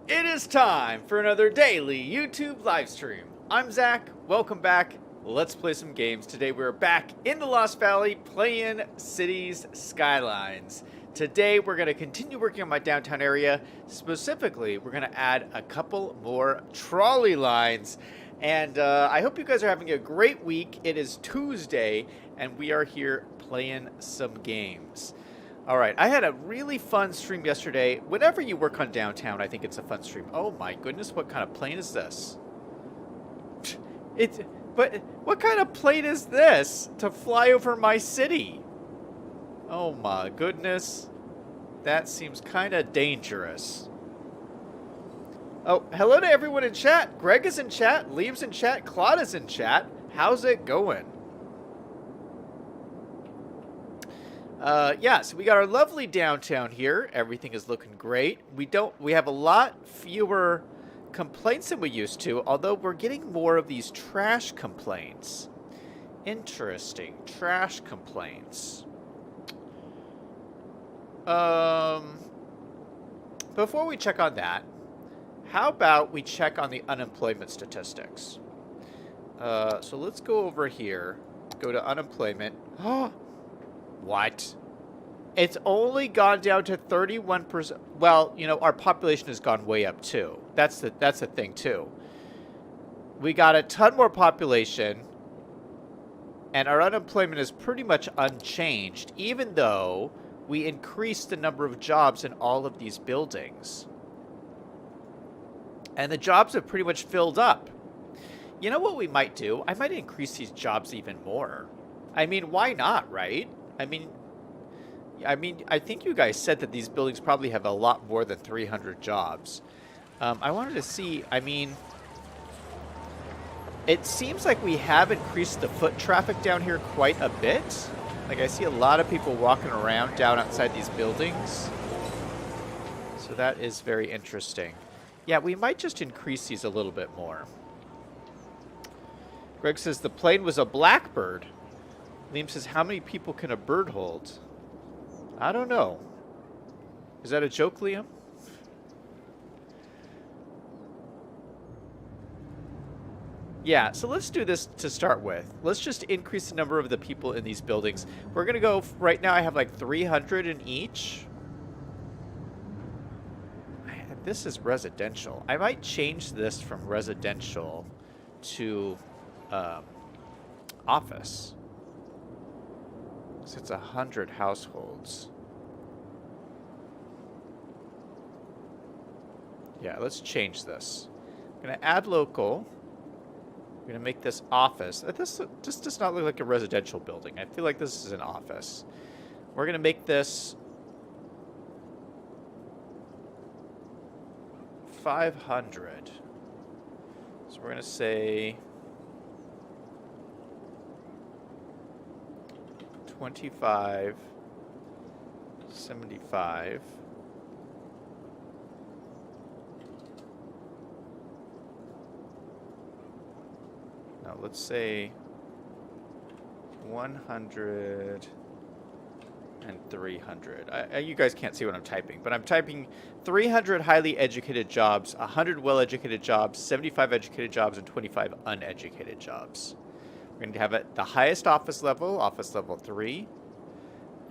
It is time for another daily YouTube live stream. I'm Zach. Welcome back. Let's play some games. Today we're back in the Lost Valley playing Cities Skylines. Today we're going to continue working on my downtown area. Specifically, we're going to add a couple more trolley lines. And I hope you guys are having a great week. It is Tuesday, and we are here playing some games. All right, I had a really fun stream yesterday. Whenever you work on downtown, I think it's a fun stream. Oh my goodness, what kind of plane is this? But what kind of plane is this to fly over my city? Oh my goodness, that seems kind of dangerous. Oh, hello to everyone in chat. Greg is in chat, Liam's in chat, Claude is in chat. How's it going? Yeah, so we got our lovely downtown here. Everything is looking great. We have a lot fewer complaints than we used to, although we're getting more of these trash complaints. Interesting. Trash complaints. Before we check on that, how about we check on the unemployment statistics? So let's go over here, go to unemployment. Oh, what? It's only gone down to 31%. Well, you know, our population has gone way up too. That's the thing too. We got a ton more population, and our unemployment is pretty much unchanged, even though we increased the number of jobs in all of these buildings. And the jobs have pretty much filled up. You know what we might do? I might increase these jobs even more. I mean, why not, right? I mean, I think you guys said that these buildings probably have a lot more than 300 jobs. I wanted to see, I mean, it seems like we have increased the foot traffic down here quite a bit. Like, I see a lot of people walking around down outside these buildings. So that is very interesting. Yeah, we might just increase these a little bit more. Greg says the plane was a blackbird. Liam says, how many people can a bird hold? I don't know. Is that a joke, Liam? Yeah, so let's do this to start with. Let's just increase the number of the people in these buildings. We're going to go, right now I have like 300 in each. This is residential. I might change this from residential to office. It's 100 households. Yeah, let's change this. I'm going to add local. I'm going to make this office. This does not look like a residential building. I feel like this is an office. We're going to make this 500. So we're going to say 25, 75. Now let's say 100 and 300. You guys can't see what I'm typing, but I'm typing 300 highly educated jobs, 100 well-educated jobs, 75 educated jobs, and 25 uneducated jobs. We're going to have it the highest office level 3,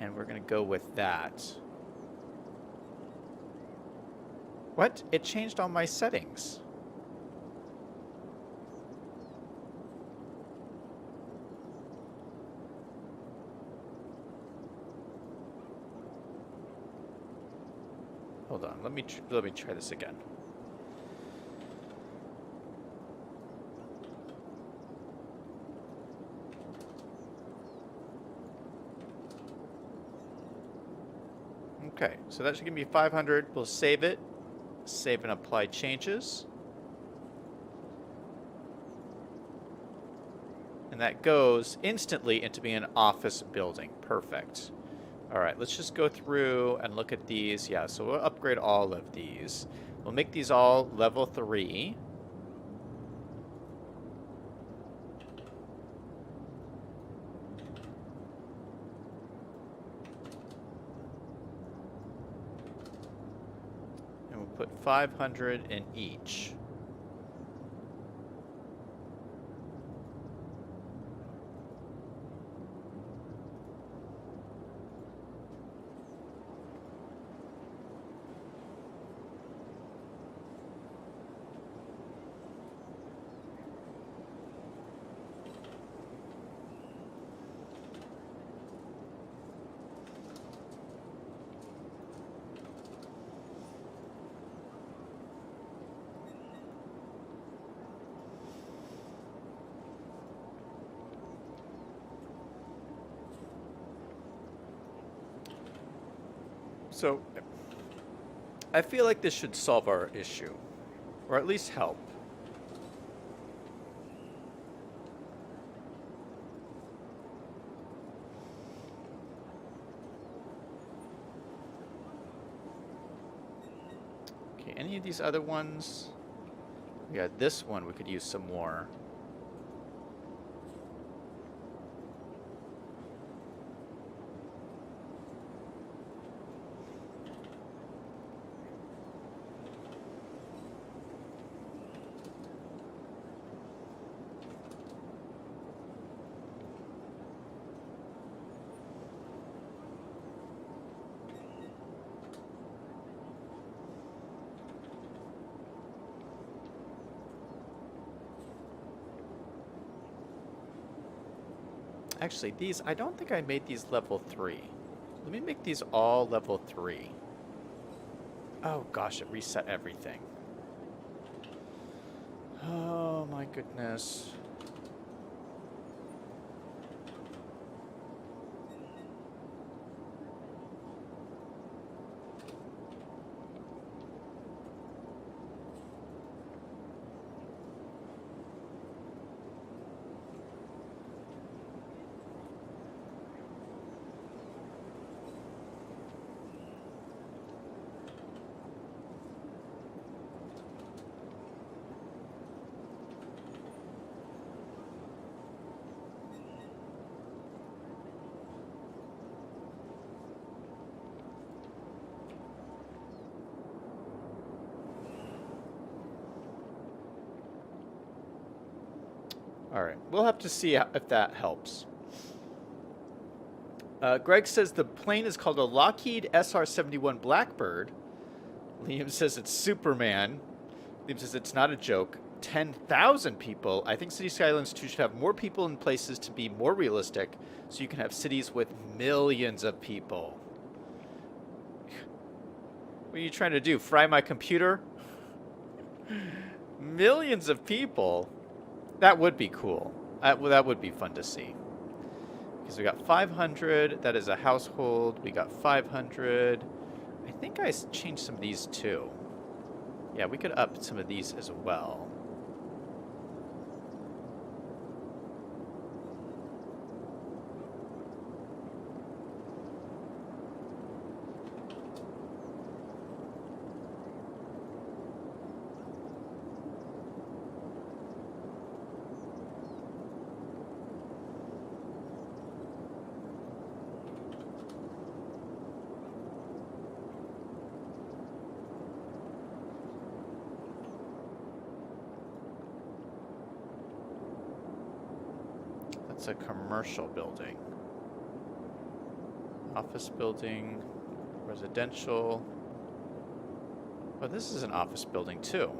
and we're going to go with that. What? It changed all my settings. Hold on, let me try this again. Okay, so that should give me 500. We'll save it. Save and apply changes. And that goes instantly into being an office building. Perfect. All right, let's just go through and look at these. Yeah, so we'll upgrade all of these. We'll make these all level 3. put 500 in each. So, I feel like this should solve our issue, or at least help. Okay, any of these other ones? Yeah, this one we could use some more. Actually, these, I don't think I made these level 3. Let me make these all level 3. Oh gosh, it reset everything. Oh my goodness. All right, we'll have to see if that helps. Greg says the plane is called a Lockheed SR-71 Blackbird. Liam says it's Superman. Liam says it's not a joke. 10,000 people. I think City Skylines 2 should have more people in places to be more realistic, so you can have cities with millions of people. What are you trying to do? Fry my computer? Millions of people? That would be cool. That would be fun to see. Because we got 500. That is a household. We got 500. I think I changed some of these too. Yeah, we could up some of these as well. It's a commercial building. Office building, residential. Well, this is an office building too.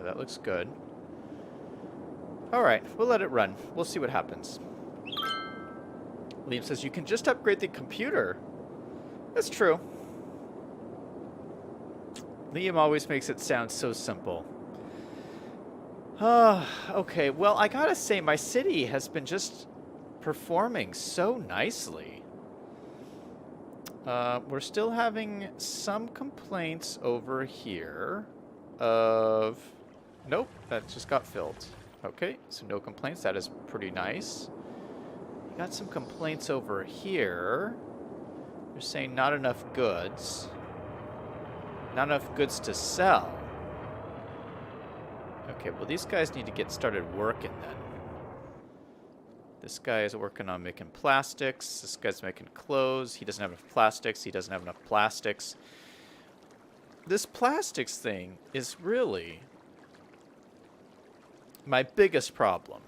That looks good. All right, we'll let it run. We'll see what happens. Liam says you can just upgrade the computer. That's true. Liam always makes it sound so simple. Okay, well, I gotta say, my city has been just performing so nicely. We're still having some complaints over here of Nope, that just got filled. Okay, so no complaints. That is pretty nice. You got some complaints over here. You're saying not enough goods. Not enough goods to sell. Okay, well, these guys need to get started working then. This guy is working on making plastics. This guy's making clothes. He doesn't have enough plastics. He doesn't have enough plastics. This plastics thing is really my biggest problem.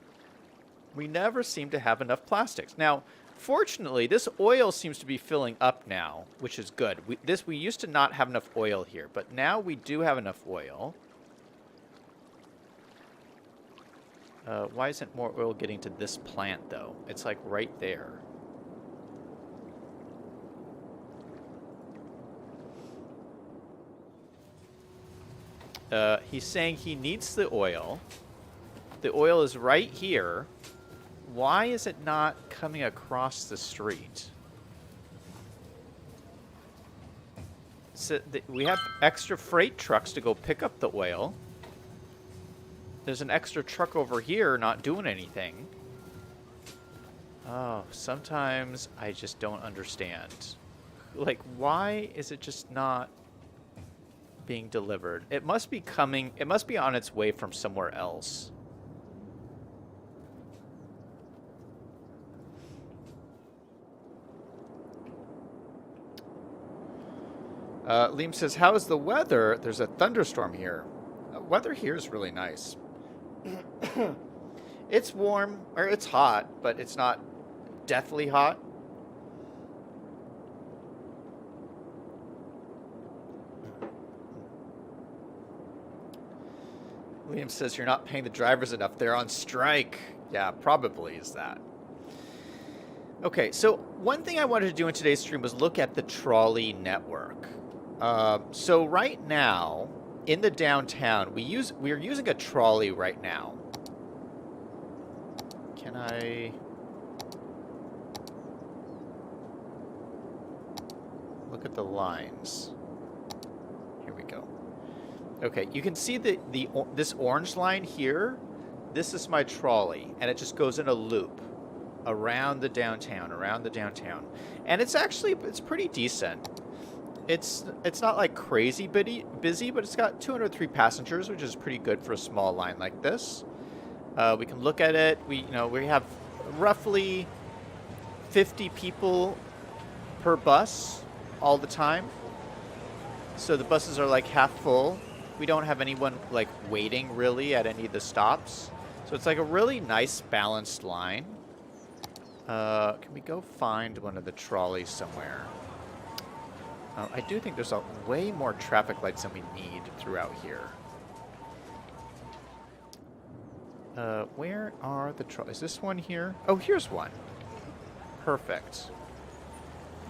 We never seem to have enough plastics. Now, fortunately, this oil seems to be filling up now, which is good. We used to not have enough oil here, but now we do have enough oil. Why isn't more oil getting to this plant, though? It's like right there. He's saying he needs the oil. The oil is right here. Why is it not coming across the street? So we have extra freight trucks to go pick up the oil. There's an extra truck over here not doing anything. Oh, sometimes I just don't understand. Like, why is it just not being delivered? It must be coming, it must be on its way from somewhere else. Liam says, how is the weather? There's a thunderstorm here. Weather here is really nice. It's warm, or it's hot, but it's not deathly hot. Liam says, you're not paying the drivers enough. They're on strike. Yeah, probably is that. Okay, so one thing I wanted to do in today's stream was look at the trolley network. So right now, in the downtown, we're using a trolley right now. Can I look at the lines? Here we go. Okay, you can see this orange line here. This is my trolley, and it just goes in a loop around the downtown, and it's pretty decent. It's not like crazy busy, but it's got 203 passengers, which is pretty good for a small line like this. We can look at it. We have roughly 50 people per bus all the time. So the buses are like half full. We don't have anyone like waiting really at any of the stops. So it's like a really nice balanced line. Can we go find one of the trolleys somewhere? I do think there's way more traffic lights than we need throughout here. Where are the trolleys? Is this one here? Oh, here's one. Perfect.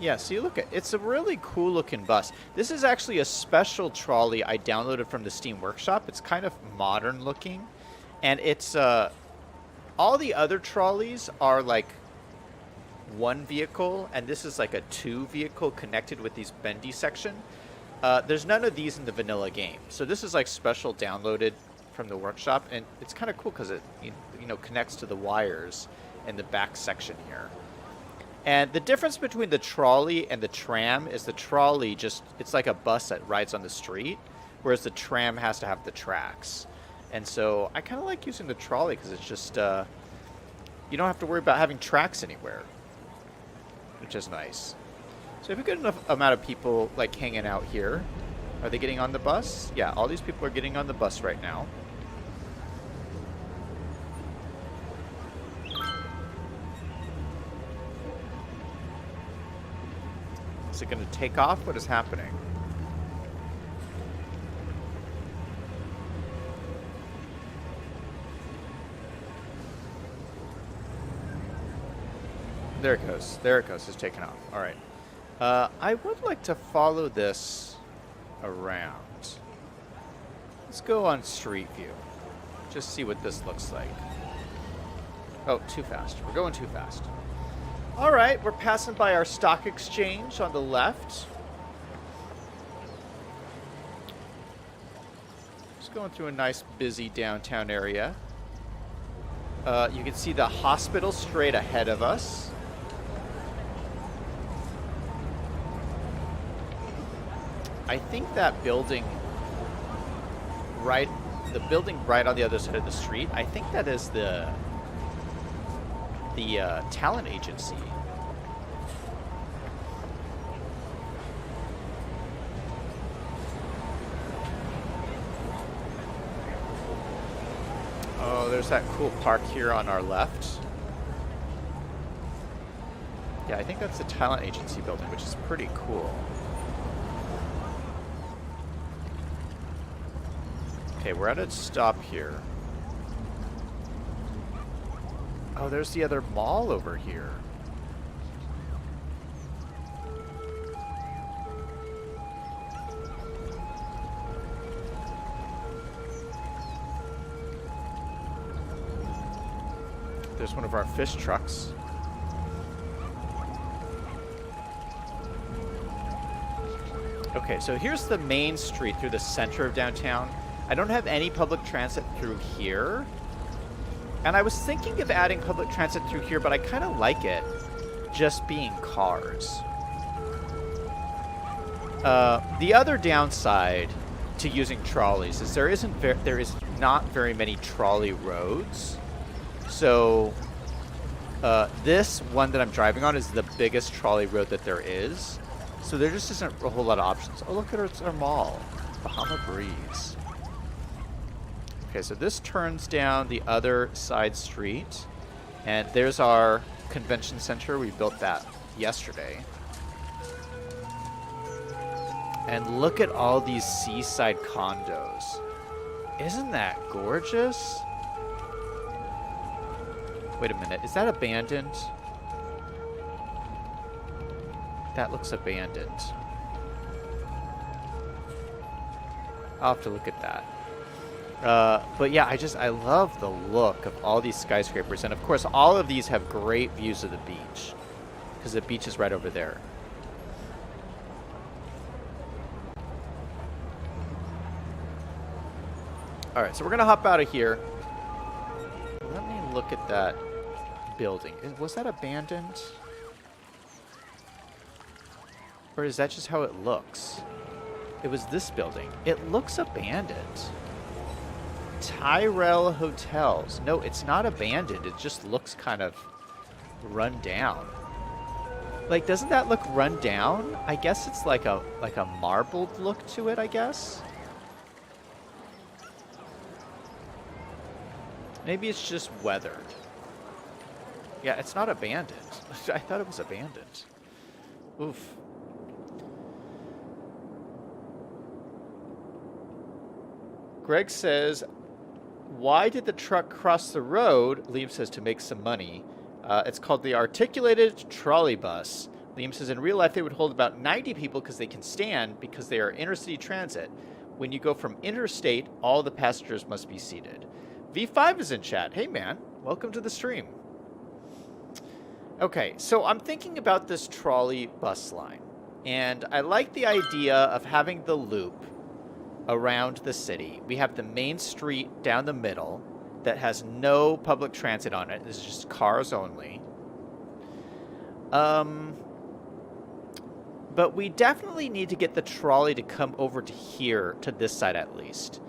Yeah, see, look, it's a really cool looking bus. This is actually a special trolley I downloaded from the Steam Workshop. It's kind of modern looking. And it's, all the other trolleys are like one vehicle, and this is like a two vehicle connected with these bendy section. There's none of these in the vanilla game. So this is like special downloaded from the workshop, and it's kind of cool because it connects to the wires in the back section here. And the difference between the trolley and the tram is the trolley it's like a bus that rides on the street, whereas the tram has to have the tracks. And so I kind of like using the trolley because it's just, you don't have to worry about having tracks anywhere, which is nice. So if a good enough amount of people like hanging out here, are they getting on the bus? Yeah, all these people are getting on the bus right now. Is it going to take off? What is happening? There it goes. There it goes. It's taken off. All right. I would like to follow this around. Let's go on Street View. Just see what this looks like. Oh, too fast. We're going too fast. All right. We're passing by our stock exchange on the left. Let's going through a nice busy downtown area. You can see the hospital straight ahead of us. I think that building the building right on the other side of the street, I think that is the talent agency. Oh, there's that cool park here on our left. Yeah, I think that's the talent agency building, which is pretty cool. Okay, we're at a stop here. Oh, there's the other mall over here. There's one of our fish trucks. Okay, so here's the main street through the center of downtown. I don't have any public transit through here. And I was thinking of adding public transit through here, but I kind of like it just being cars. The other downside to using trolleys is there is not very many trolley roads. So this one that I'm driving on is the biggest trolley road that there is. So there just isn't a whole lot of options. Oh, look at our mall. Bahama Breeze. Okay, so this turns down the other side street. And there's our convention center. We built that yesterday. And look at all these seaside condos. Isn't that gorgeous? Wait a minute, is that abandoned? That looks abandoned. I'll have to look at that. But yeah, I love the look of all these skyscrapers. And of course, all of these have great views of the beach, because the beach is right over there. All right, so we're going to hop out of here. Let me look at that building. Was that abandoned? Or is that just how it looks? It was this building. It looks abandoned. Tyrell Hotels. No, it's not abandoned. It just looks kind of run down. Like, doesn't that look run down? I guess it's like a marbled look to it, I guess. Maybe it's just weathered. Yeah, it's not abandoned. I thought it was abandoned. Oof. Greg says, why did the truck cross the road? Liam says, to make some money. It's called the Articulated Trolley Bus. Liam says, in real life, they would hold about 90 people because they can stand because they are intercity transit. When you go from interstate, all the passengers must be seated. V5 is in chat. Hey, man. Welcome to the stream. Okay, so I'm thinking about this trolley bus line. And I like the idea of having the loop around the city. We have the main street down the middle that has no public transit on it. This is just cars only. But we definitely need to get the trolley to come over to here, to this side at least.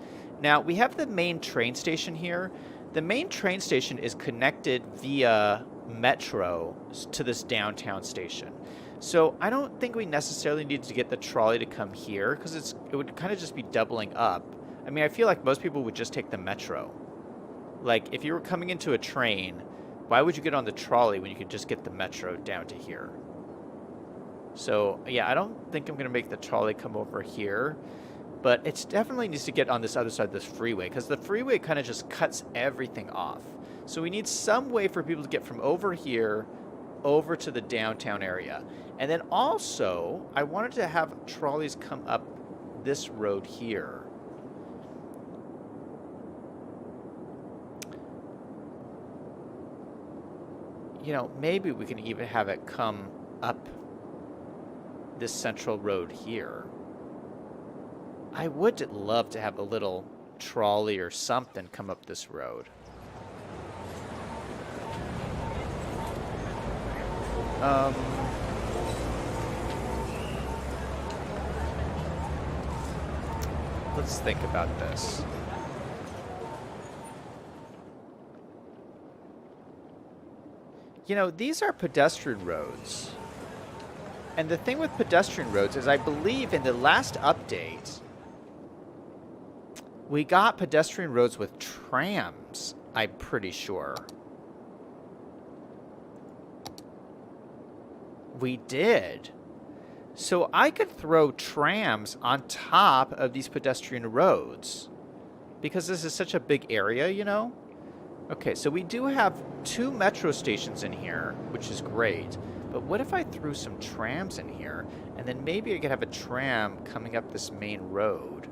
Now, we have the main train station here. The main train station is connected via metro to this downtown station. So I don't think we necessarily need to get the trolley to come here, because it would kind of just be doubling up. I mean, I feel like most people would just take the metro. Like, if you were coming into a train, why would you get on the trolley when you could just get the metro down to here? So, yeah, I don't think I'm going to make the trolley come over here. But it definitely needs to get on this other side of this freeway, because the freeway kind of just cuts everything off. So we need some way for people to get from over here over to the downtown area. And then also, I wanted to have trolleys come up this road here. You know, maybe we can even have it come up this central road here. I would love to have a little trolley or something come up this road. Let's think about this. You know, these are pedestrian roads. And the thing with pedestrian roads is I believe in the last update, we got pedestrian roads with trams, I'm pretty sure. We did. So I could throw trams on top of these pedestrian roads because this is such a big area, you know? Okay, so we do have 2 metro stations in here, which is great. But what if I threw some trams in here, and then maybe I could have a tram coming up this main road?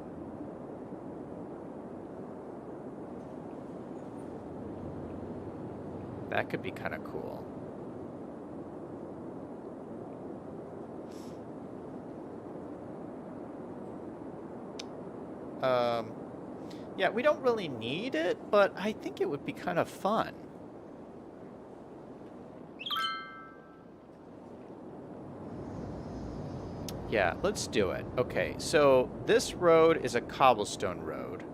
That could be kind of cool. Yeah, we don't really need it, but I think it would be kind of fun. Yeah, let's do it. Okay, so this road is a cobblestone road.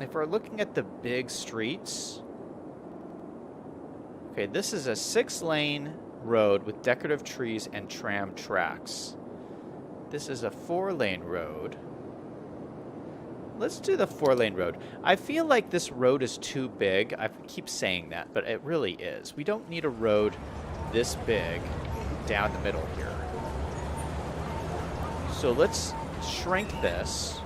If we're looking at the big streets... Okay, this is a 6-lane road with decorative trees and tram tracks. This is a 4-lane road. Let's do the 4-lane road. I feel like this road is too big. I keep saying that, but it really is. We don't need a road this big down the middle here. So let's shrink this.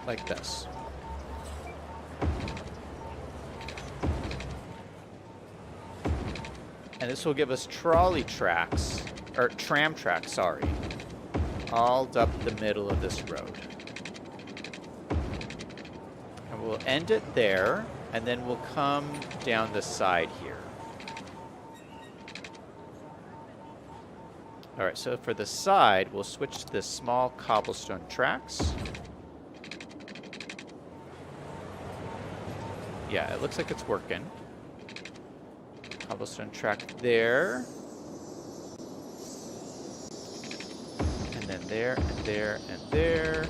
Like this. And this will give us trolley tracks, or tram tracks, sorry, all up the middle of this road. And we'll end it there, and then we'll come down the side here. All right, so for the side, we'll switch to the small cobblestone tracks. Yeah, it looks like it's working. Cobblestone track there. And then there, and there, and there.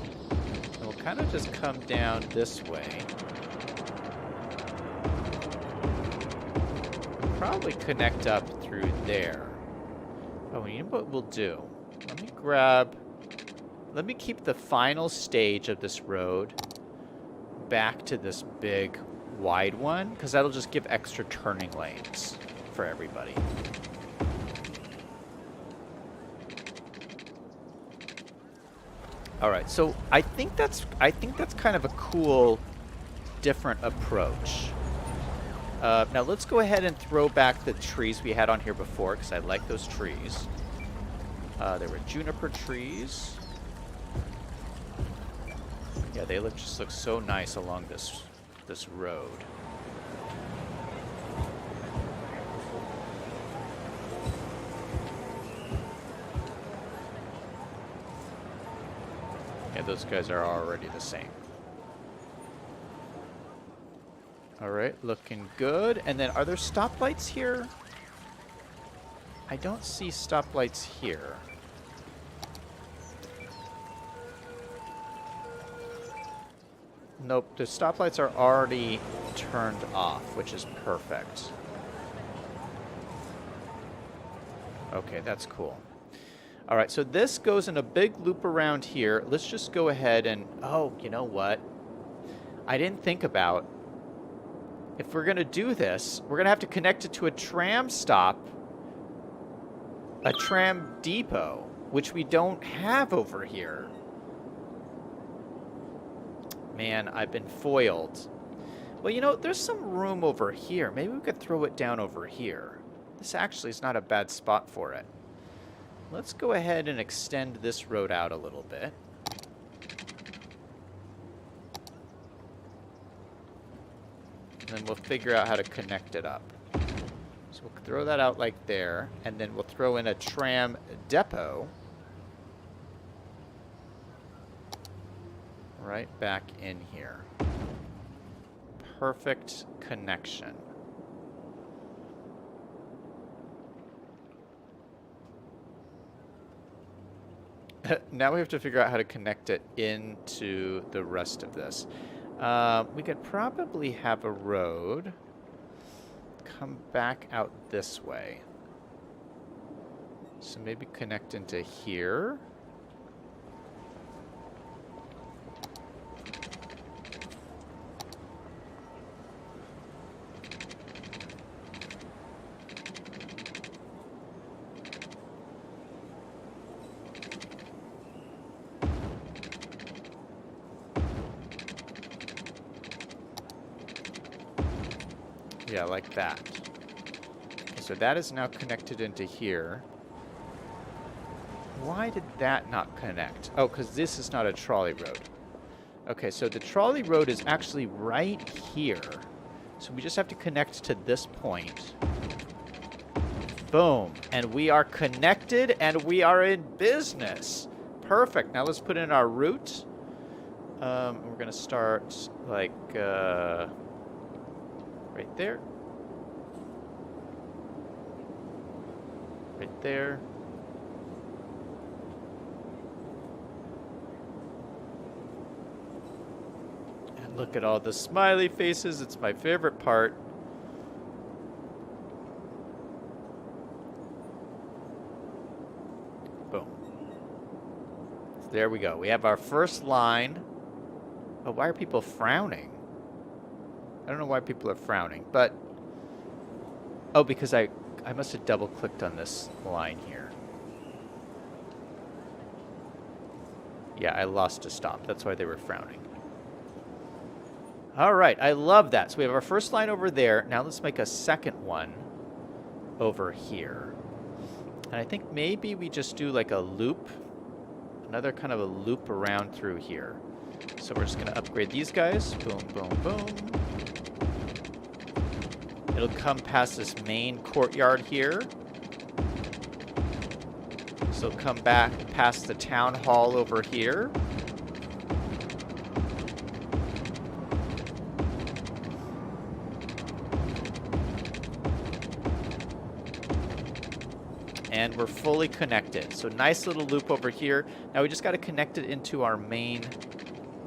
And we'll kind of just come down this way. Probably connect up through there. Oh, you know what we'll do? Let me keep the final stage of this road back to this big wide one, because that'll just give extra turning lanes for everybody. All right, so I think that's kind of a cool, different approach. Now let's go ahead and throw back the trees we had on here before, because I like those trees. There were juniper trees. Yeah, they just look so nice along this road. Yeah, those guys are already the same. All right, looking good. And then are there stoplights here? I don't see stoplights here. Nope, the stoplights are already turned off, which is perfect. Okay, that's cool. All right, so this goes in a big loop around here. Let's just go ahead and... Oh, you know what? I didn't think about... If we're going to do this, we're going to have to connect it to a tram stop, a tram depot, which we don't have over here. Man, I've been foiled. Well, you know, there's some room over here. Maybe we could throw it down over here. This actually is not a bad spot for it. Let's go ahead and extend this road out a little bit. And then we'll figure out how to connect it up. So we'll throw that out like there, and then we'll throw in a tram depot right back in here. Perfect connection. Now we have to figure out how to connect it into the rest of this. We could probably have a road come back out this way. So maybe connect into here. Yeah, like that. Okay, so that is now connected into here. Why did that not connect? Oh, because this is not a trolley road. Okay, so the trolley road is actually right here. So we just have to connect to this point. Boom. And we are connected and we are in business. Perfect. Now let's put in our route. We're going to start like... right there. Right there. And look at all the smiley faces. It's my favorite part. Boom. So there we go. We have our first line. Oh, why are people frowning? I don't know why people are frowning, but... Oh, because I must have double-clicked on this line here. Yeah, I lost a stop. That's why they were frowning. All right, I love that. So we have our first line over there. Now let's make a second one over here. And I think maybe we just do like a loop. Another kind of a loop around through here. So we're just going to upgrade these guys. Boom, boom, boom. It'll come past this main courtyard here. So it'll come back past the town hall over here. And we're fully connected. So nice little loop over here. Now we just got to connect it into our main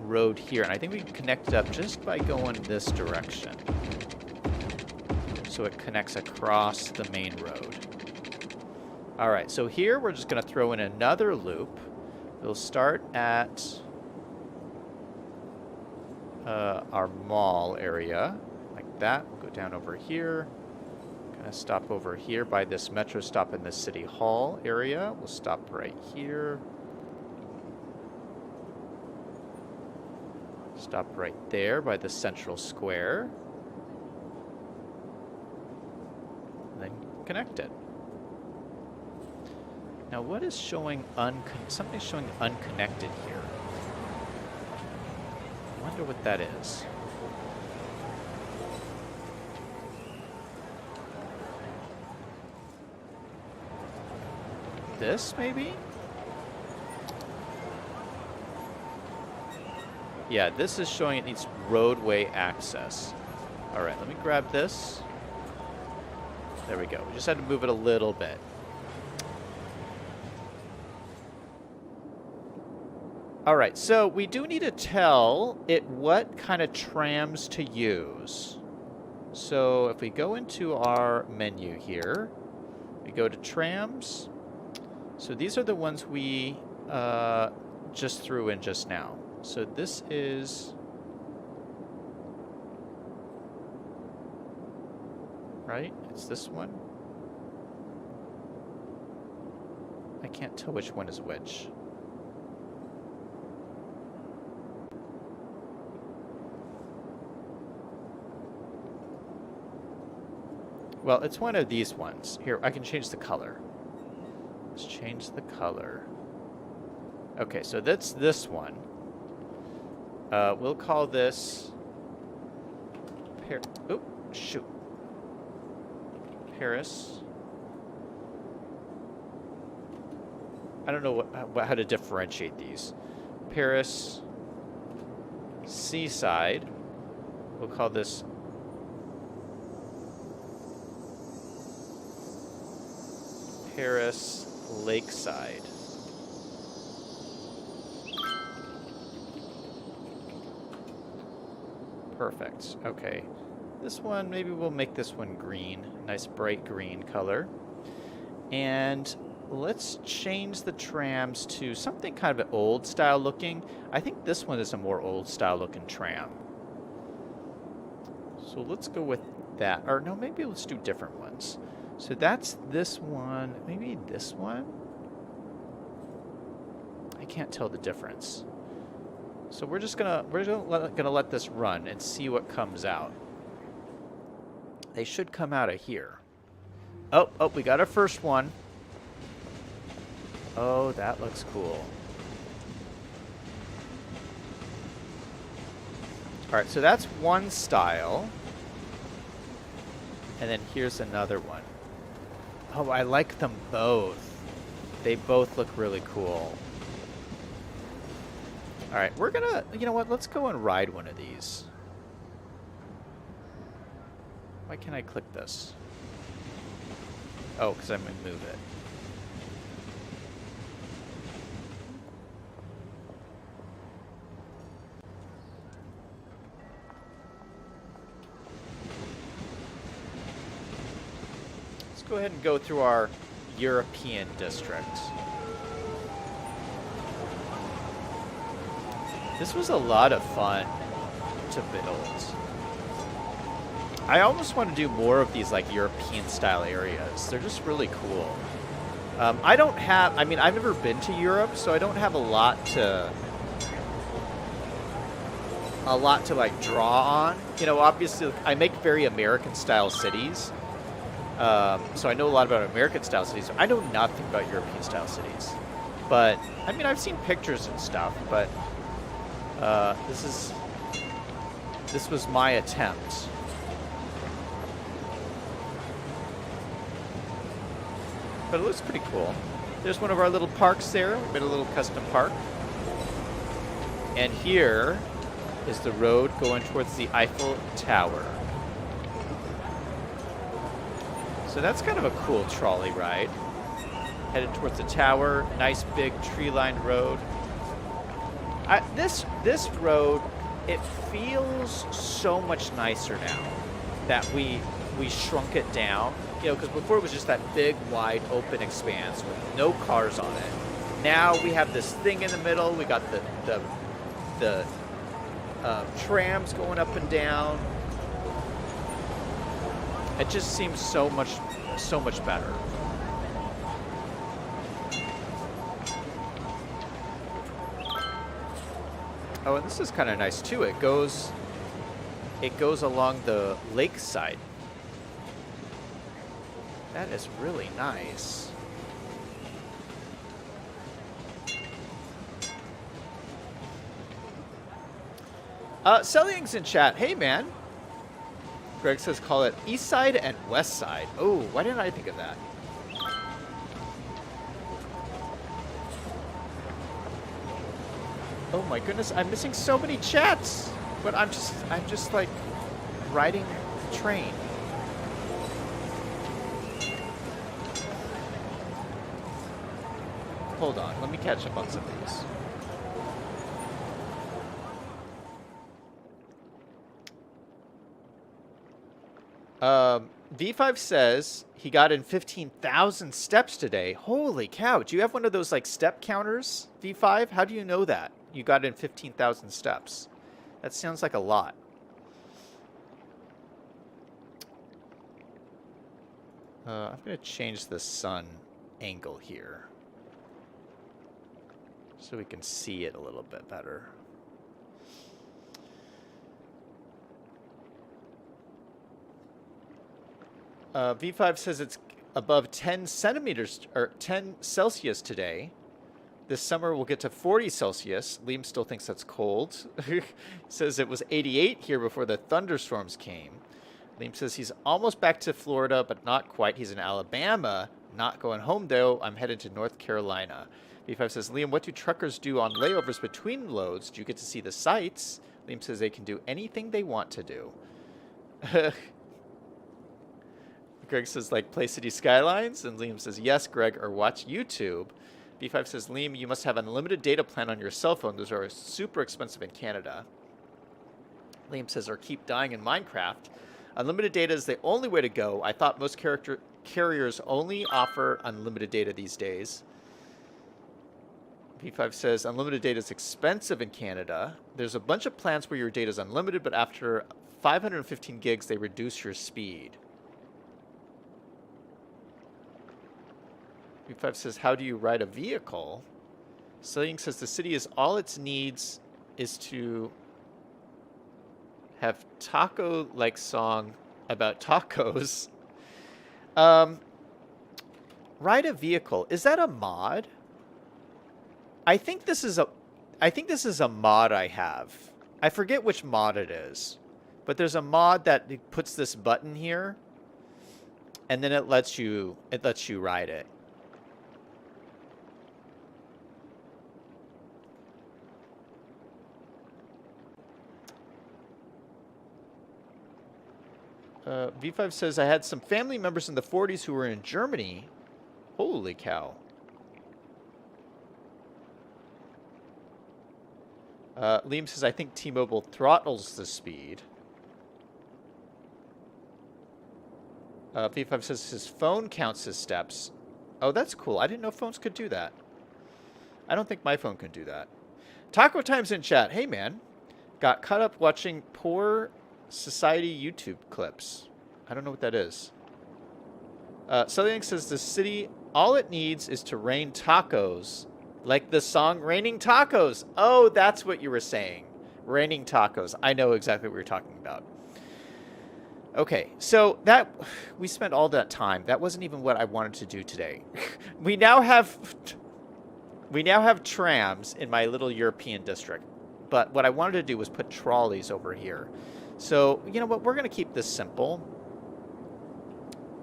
road here. And I think we can connect it up just by going this direction. So it connects across the main road. All right, so here we're just going to throw in another loop. We'll start at our mall area, like that. We'll go down over here. Kind of stop over here by this metro stop in the City Hall area. We'll stop right here. Stop right there by the Central Square. Then connect it. Now what is showing something's showing unconnected here. I wonder what that is. This maybe? Yeah, this is showing it needs roadway access. All right, let me grab this. There we go. We just had to move it a little bit. All right, so we do need to tell it what kind of trams to use. So if we go into our menu here, we go to trams. So these are the ones we just threw in just now. So this is... right? It's this one. I can't tell which one is which. Well, it's one of these ones. Here, I can change the color. Let's change the color. Okay, so that's this one. We'll call this... Oh, shoot. Paris. I don't know how to differentiate these. Paris. Seaside. We'll call this Paris Lakeside. Perfect. Okay. This one, maybe we'll make this one green. Nice bright green color. And let's change the trams to something kind of old style looking. I think this one is a more old style looking tram. So let's go with that. Or no, maybe let's do different ones. So that's this one. Maybe this one? I can't tell the difference. So we're gonna let this run and see what comes out. They should come out of here. Oh, we got our first one. Oh, that looks cool. All right, so that's one style. And then here's another one. Oh, I like them both. They both look really cool. All right, we're gonna, you know what? Let's go and ride one of these. Why can't I click this? Oh, because I'm gonna move it. Let's go ahead and go through our European district. This was a lot of fun to build. I almost want to do more of these like European style areas. They're just really cool. I don't have, I mean, I've never been to Europe, so I don't have a lot to like draw on. You know, obviously I make very American style cities. So I know a lot about American style cities. I know nothing about European style cities. But I mean, I've seen pictures and stuff, but this was my attempt. But it looks pretty cool. There's one of our little parks there. We made a little custom park. And here is the road going towards the Eiffel Tower. So that's kind of a cool trolley ride. Headed towards the tower. Nice big tree-lined road. This road, it feels so much nicer now that we shrunk it down. You know, because before it was just that big, wide, open expanse with no cars on it. Now we have this thing in the middle. We got the trams going up and down. It just seems so much better. Oh, and this is kind of nice too. It goes along the lakeside. That is really nice. Selling's in chat. Hey, man. Greg says call it East Side and West Side. Oh, why didn't I think of that? Oh my goodness, I'm missing so many chats. But I'm just like riding the train. Hold on, let me catch up on some of these. V5 says he got in 15,000 steps today. Holy cow. Do you have one of those like step counters, V5? How do you know that? You got in 15,000 steps. That sounds like a lot. I'm going to change the sun angle here so we can see it a little bit better. V5 says it's above 10 centimeters or 10 Celsius today. This summer we'll get to 40 Celsius. Liam still thinks that's cold. Says it was 88 here before the thunderstorms came. Liam says he's almost back to Florida, but not quite. He's in Alabama. Not going home, though. I'm headed to North Carolina. B5 says, Liam, what do truckers do on layovers between loads? Do you get to see the sights? Liam says they can do anything they want to do. Greg says, like, play City Skylines? And Liam says, yes, Greg, or watch YouTube. B5 says, Liam, you must have an unlimited data plan on your cell phone. Those are super expensive in Canada. Liam says, or keep dying in Minecraft. Unlimited data is the only way to go. I thought most carriers only offer unlimited data these days. P5 says unlimited data is expensive in Canada. There's a bunch of plans where your data is unlimited, but after 515 gigs, they reduce your speed. P5 says, how do you ride a vehicle? Selling says the city is all it needs is to have taco-like song about tacos. Ride a vehicle. Is that a mod? I think this is a mod I have. I forget which mod it is. But there's a mod that puts this button here and then it lets you ride it. V5 says, I had some family members in the 40s who were in Germany. Holy cow. Liam says, I think T-Mobile throttles the speed. V5 says his phone counts his steps. Oh, that's cool. I didn't know phones could do that. I don't think my phone can do that. Taco Time's in chat. Hey, man. Got caught up watching Poor Society YouTube clips. I don't know what that is. Selling says the city, all it needs is to rain tacos. Like the song Raining Tacos. Oh, that's what you were saying. Raining Tacos. I know exactly what you're talking about. Okay, so that we spent all that time. That wasn't even what I wanted to do today. We now have trams in my little European district. But what I wanted to do was put trolleys over here. So, you know what? We're going to keep this simple.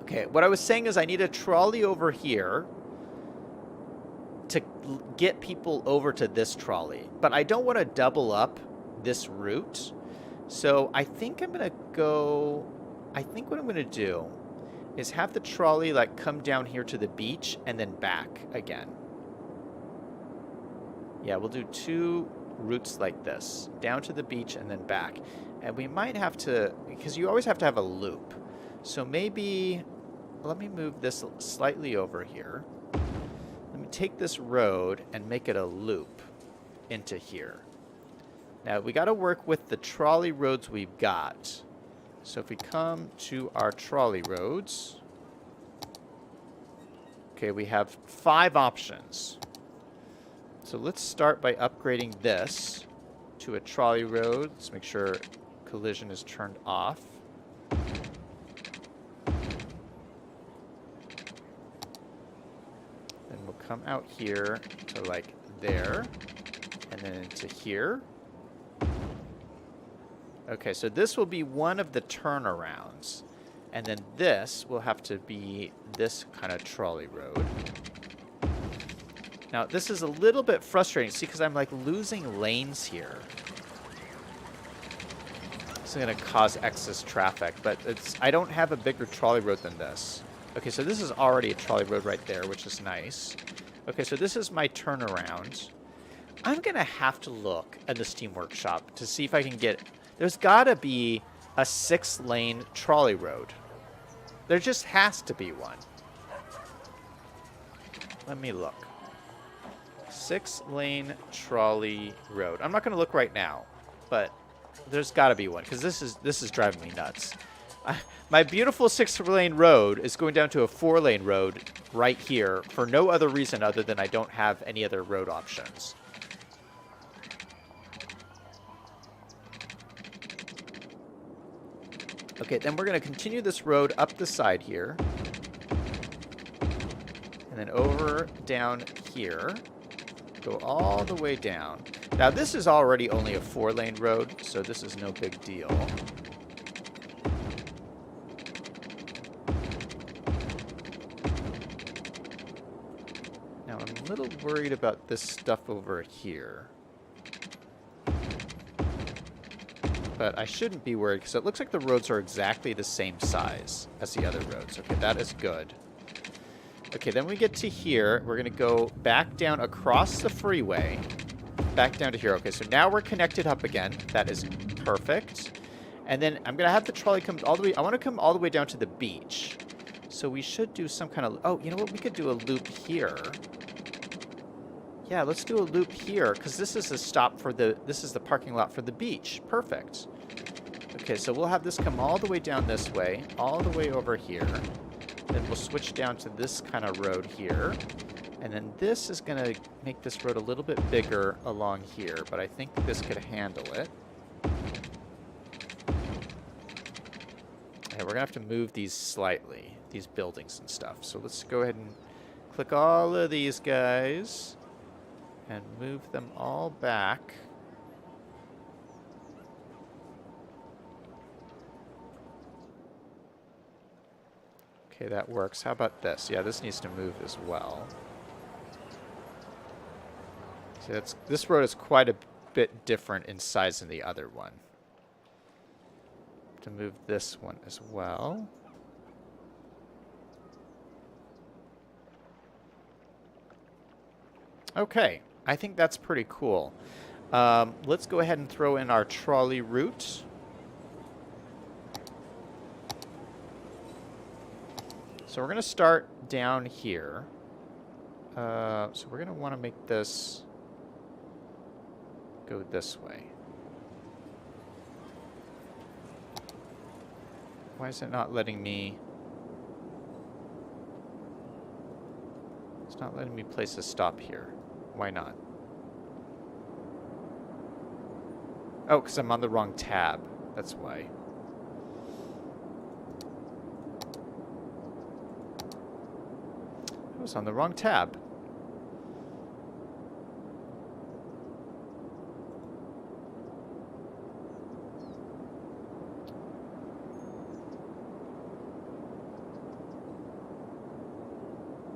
Okay, what I was saying is I need a trolley over here to get people over to this trolley. But I don't want to double up this route. So I think I'm going to go... I think what I'm going to do is have the trolley like come down here to the beach and then back again. Yeah, we'll do two routes like this. Down to the beach and then back. And we might have to... because you always have to have a loop. So maybe... let me move this slightly over here. Let me take this road and make it a loop into here. Now, we got to work with the trolley roads we've got. So if we come to our trolley roads... okay, we have 5 options. So let's start by upgrading this to a trolley road. Let's make sure collision is turned off. Then we'll come out here to like there, and then into here. Okay, so this will be one of the turnarounds. And then this will have to be this kind of trolley road. Now, this is a little bit frustrating, see, because I'm like losing lanes here. This is going to cause excess traffic, but I don't have a bigger trolley road than this. Okay, so this is already a trolley road right there, which is nice. Okay, so this is my turnaround. I'm going to have to look at the Steam Workshop to see if I can get... there's got to be a 6-lane trolley road. There just has to be one. Let me look. 6-lane trolley road. I'm not going to look right now, but there's got to be one because this is driving me nuts. My beautiful 6-lane road is going down to a 4-lane road right here for no other reason other than I don't have any other road options. Okay, then we're going to continue this road up the side here. And then over down here. Go all the way down. Now, this is already only a 4-lane road, so this is no big deal. I'm a little worried about this stuff over here. But I shouldn't be worried, because it looks like the roads are exactly the same size as the other roads. Okay, that is good. Okay, then we get to here. We're going to go back down across the freeway. Back down to here. Okay, so now we're connected up again. That is perfect. And then I'm going to have the trolley come all the way... I want to come all the way down to the beach. So we should do some kind of... Oh, you know what? We could do a loop here. Yeah, let's do a loop here, because this is a stop for the... This is the parking lot for the beach. Perfect. Okay, so we'll have this come all the way down this way, all the way over here. Then we'll switch down to this kind of road here. And then this is going to make this road a little bit bigger along here, but I think this could handle it. Okay, we're going to have to move these slightly, these buildings and stuff. So let's go ahead and click all of these guys and move them all back. Okay, that works. How about this? Yeah, this needs to move as well. See, this road is quite a bit different in size than the other one. To move this one as well. Okay, I think that's pretty cool. Let's go ahead and throw in our trolley route. So we're going to start down here. So we're going to want to make this go this way. Why is it not letting me... It's not letting me place a stop here. Why not? Oh, because I'm on the wrong tab. That's why. I was on the wrong tab.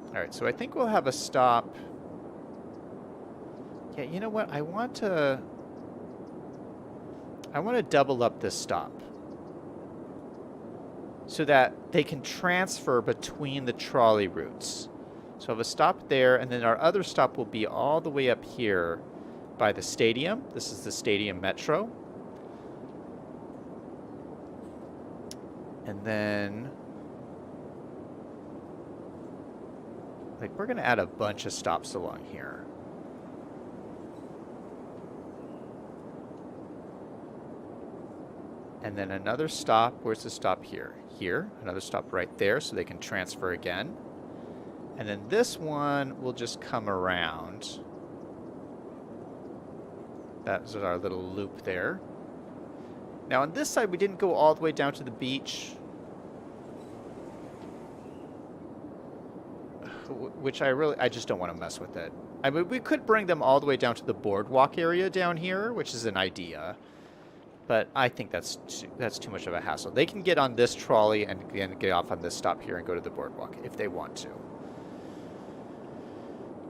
All right, so I think we'll have a stop. Yeah, you know what? I want to double up this stop so that they can transfer between the trolley routes. So I have a stop there, and then our other stop will be all the way up here by the stadium. This is the Stadium Metro. And then... like, we're going to add a bunch of stops along here. And then another stop. Where's the stop here? Here. Another stop right there so they can transfer again. And then this one will just come around. That's our little loop there. Now on this side, we didn't go all the way down to the beach, which I just don't want to mess with it. I mean, we could bring them all the way down to the boardwalk area down here, which is an idea. But I think that's too much of a hassle. They can get on this trolley and get off on this stop here and go to the boardwalk if they want to.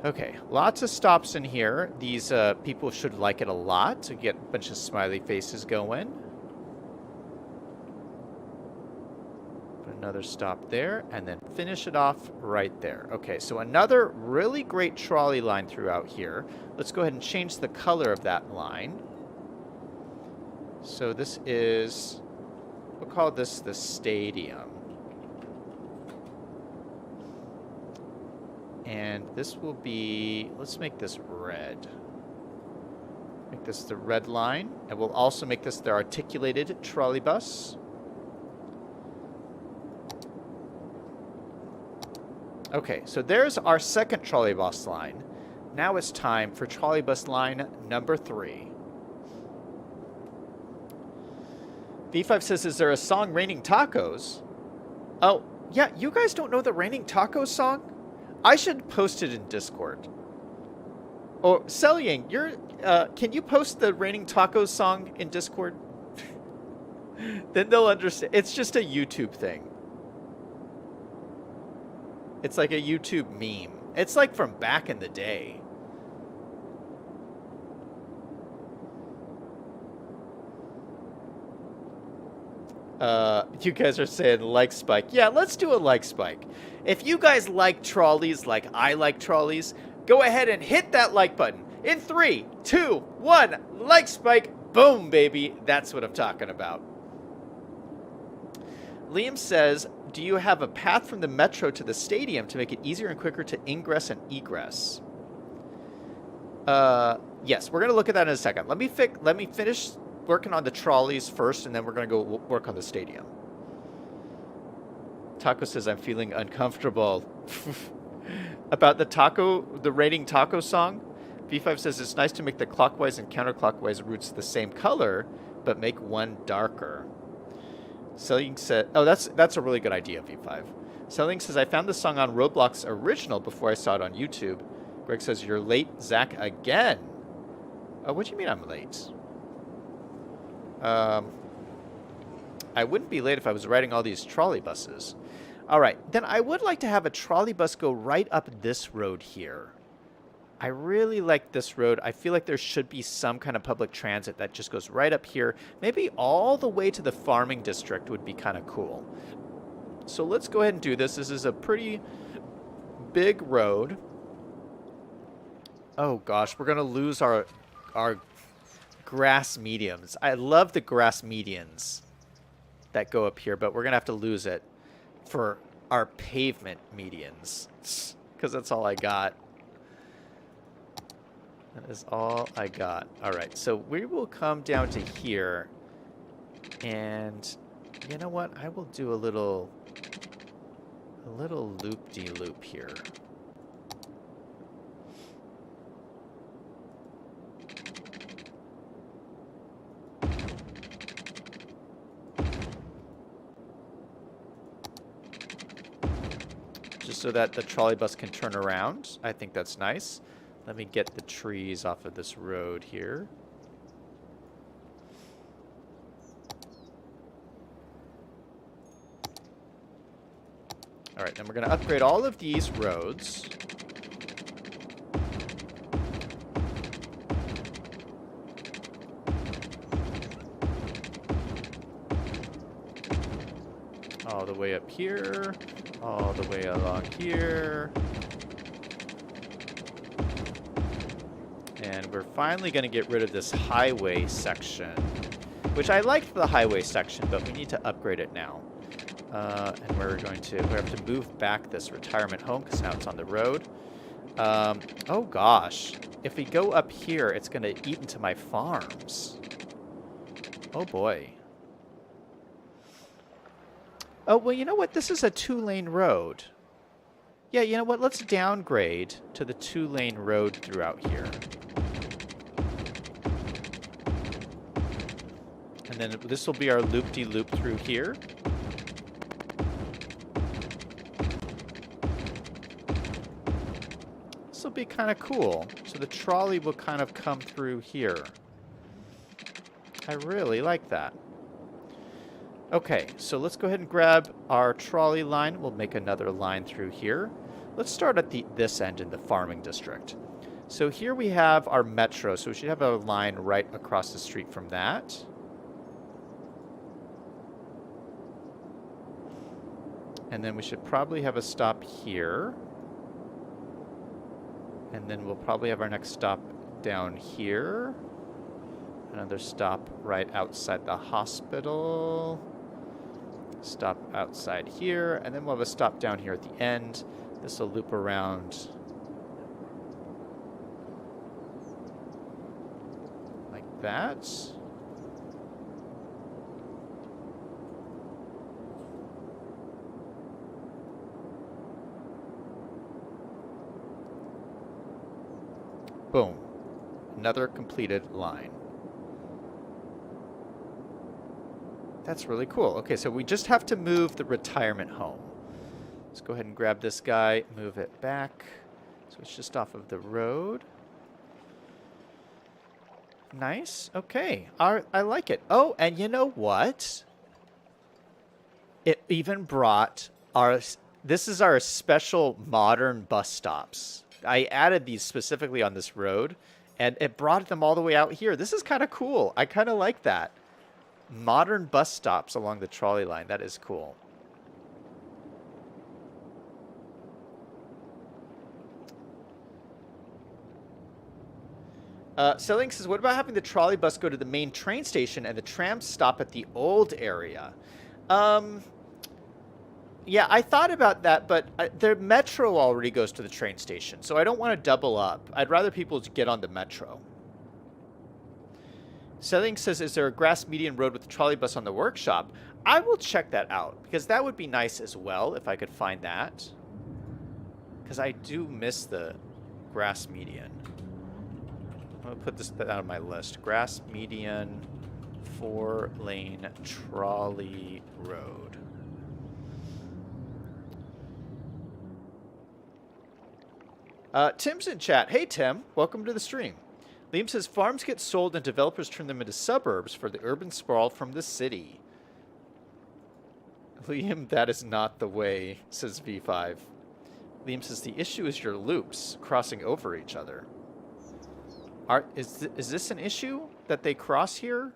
Okay, lots of stops in here. These people should like it a lot to get a bunch of smiley faces going. Put another stop there, and then finish it off right there. Okay, so another really great trolley line throughout here. Let's go ahead and change the color of that line. So this is, we'll call this the stadium. And this will be, let's make this red. Make this the red line. And we'll also make this the articulated trolley bus. Okay, so there's our second trolley bus line. Now it's time for trolley bus line number 3. B5 says, is there a song, Raining Tacos? Oh, yeah, you guys don't know the Raining Tacos song? I should post it in Discord. Oh, Selyang, can you post the Raining Tacos song in Discord? Then they'll understand. It's just a YouTube thing. It's like a YouTube meme. It's like from back in the day. You guys are saying like spike. Yeah, let's do a like spike. If you guys like trolleys like I like trolleys, go ahead and hit that like button. In 3, 2, 1, like spike. Boom, baby. That's what I'm talking about. Liam says, do you have a path from the metro to the stadium to make it easier and quicker to ingress and egress? Yes, we're going to look at that in a second. Let me finish working on the trolleys first, and then we're going to go work on the stadium. Taco says, I'm feeling uncomfortable. About the raining taco song? V5 says, it's nice to make the clockwise and counterclockwise routes the same color, but make one darker. Selling said, oh, that's a really good idea, V5. Selling says, I found the song on Roblox Original before I saw it on YouTube. Greg says, you're late, Zach, again. Oh, what do you mean I'm late? I wouldn't be late if I was riding all these trolley buses. All right, then I would like to have a trolley bus go right up this road here. I really like this road. I feel like there should be some kind of public transit that just goes right up here. Maybe all the way to the farming district would be kind of cool. So let's go ahead and do this. This is a pretty big road. Oh gosh, we're going to lose our grass mediums. I love the grass medians that go up here, but we're going to have to lose it for our pavement medians because that's all I got. That is all I got. All right, so we will come down to here, and you know what? I will do a little loop-de-loop here. Just so that the trolley bus can turn around. I think that's nice. Let me get the trees off of this road here. All right, then we're going to upgrade all of these roads. All the way up here, all the way along here. And we're finally going to get rid of this highway section, which I liked the highway section, but we need to upgrade it now. And we have to move back this retirement home because now it's on the road. Oh gosh, if we go up here, it's going to eat into my farms. Oh boy. Oh, well, you know what? This is a 2-lane road. Yeah, you know what? Let's downgrade to the 2-lane road throughout here. And then this will be our loop-de-loop through here. This will be kind of cool. So the trolley will kind of come through here. I really like that. Okay, so let's go ahead and grab our trolley line. We'll make another line through here. Let's start at this end in the farming district. So here we have our metro, so we should have a line right across the street from that. And then we should probably have a stop here. And then we'll probably have our next stop down here. Another stop right outside the hospital. Stop outside here, and then we'll have a stop down here at the end. This will loop around like that. Boom. Another completed line. That's really cool. Okay, so we just have to move the retirement home. Let's go ahead and grab this guy, move it back. So it's just off of the road. Nice. Okay. I like it. Oh, and you know what? It even brought our This is our special modern bus stops. I added these specifically on this road, and it brought them all the way out here. This is kind of cool. I kind of like that. Modern bus stops along the trolley line. That is cool. Selling says, what about having the trolley bus go to the main train station and the tram stop at the old area? Yeah, I thought about that, but the metro already goes to the train station, so I don't want to double up. I'd rather people get on the metro. Selling says, is there a grass median road with a trolley bus on the workshop? I will check that out, because that would be nice as well if I could find that. Because I do miss the grass median. I'm going to put this on my list. Grass median, 4-lane trolley road. Tim's in chat. Hey, Tim. Welcome to the stream. Liam says, farms get sold and developers turn them into suburbs for the urban sprawl from the city. Liam, that is not the way, says V5. Liam says, the issue is your loops crossing over each other. Is this an issue that they cross here?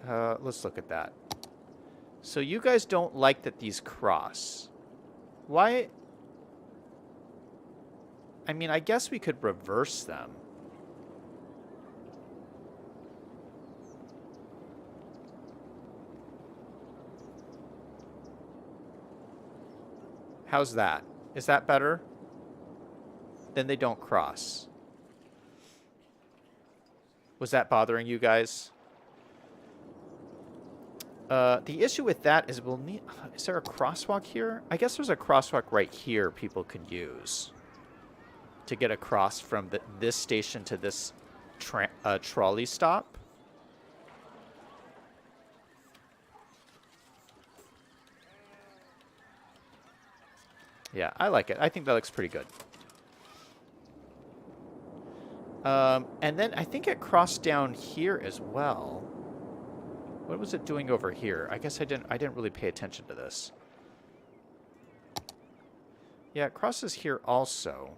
Let's look at that. So you guys don't like that these cross. Why? I mean, I guess we could reverse them. How's that? Is that better? Then they don't cross. Was that bothering you guys? The issue with that is we'll need... Is there a crosswalk here? I guess there's a crosswalk right here people can use to get across from this station to this trolley stop. Yeah, I like it. I think that looks pretty good. And then I think it crossed down here as well. What was it doing over here? I guess I didn't really pay attention to this. Yeah, it crosses here also.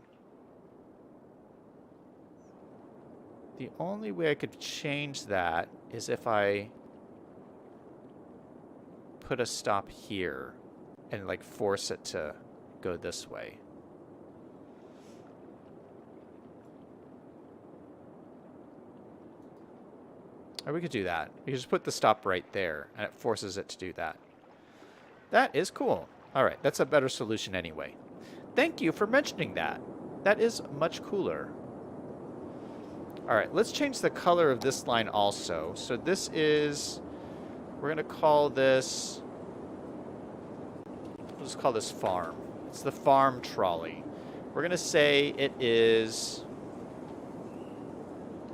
The only way I could change that is if I put a stop here and like force it to go this way. Or we could do that. We could just put the stop right there, and it forces it to do that. That is cool. All right, that's a better solution anyway. Thank you for mentioning that. That is much cooler. All right, let's change the color of this line also. So this is, we're going to call this, we'll just call this farm. It's the farm trolley. We're going to say it is,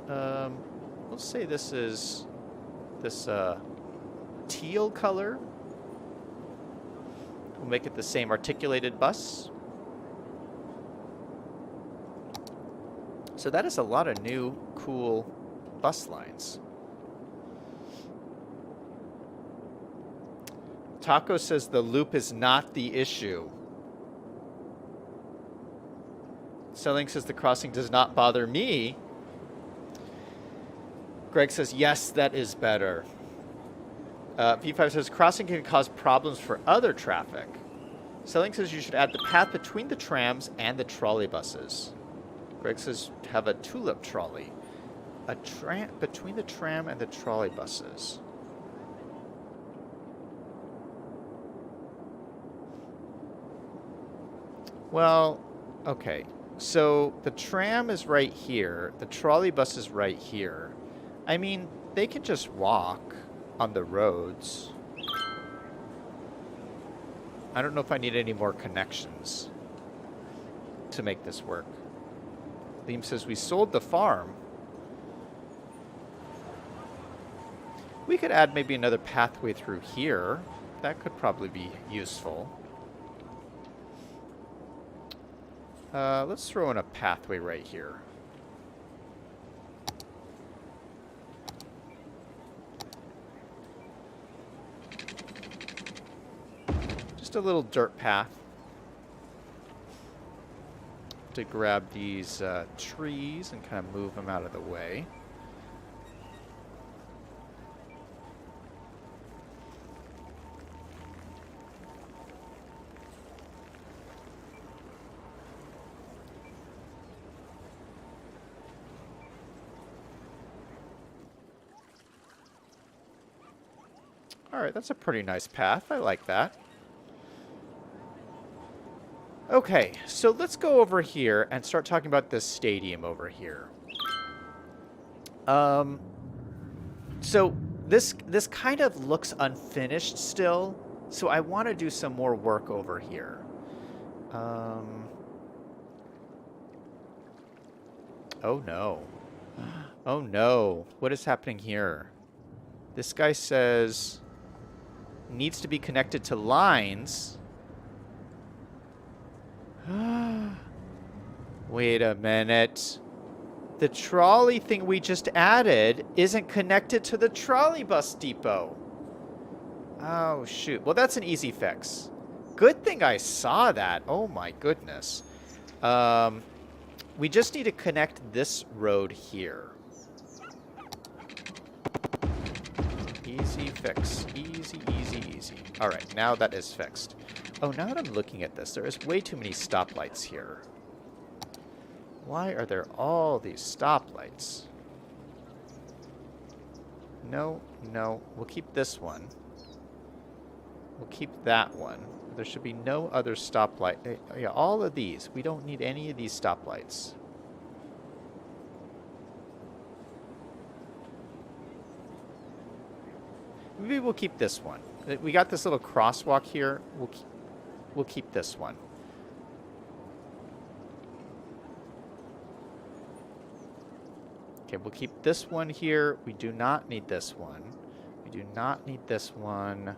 let's say this is this teal color. We'll make it the same articulated bus. So that is a lot of new, cool bus lines. Taco says the loop is not the issue. Selling says the crossing does not bother me. Greg says, yes, that is better. V5 says, crossing can cause problems for other traffic. Selling says you should add the path between the trams and the trolley buses. Greg says, have a tulip trolley. Between the tram and the trolley buses. Well, okay. So the tram is right here. The trolley bus is right here. I mean, they can just walk on the roads. I don't know if I need any more connections to make this work. Liam says, we sold the farm. We could add maybe another pathway through here. That could probably be useful. Let's throw in a pathway right here. Just a little dirt path. To grab these trees and kind of move them out of the way. Alright, that's a pretty nice path. I like that. Okay, so let's go over here and start talking about this stadium over here. So this kind of looks unfinished still, so I want to do some more work over here. Oh no. Oh no. What is happening here? This guy says needs to be connected to lines. Wait a minute. The trolley thing we just added isn't connected to the trolley bus depot. Oh, shoot. Well, that's an easy fix. Good thing I saw that. Oh, my goodness. We just need to connect this road here. Easy fix. Easy, easy, easy. All right, now that is fixed. Oh, now that I'm looking at this, there is way too many stoplights here. Why are there all these stoplights? No, no. We'll keep this one. We'll keep that one. There should be no other stoplight. Yeah, all of these. We don't need any of these stoplights. Maybe we'll keep this one. We got this little crosswalk here. We'll keep this one. Okay, we'll keep this one here. We do not need this one. We do not need this one.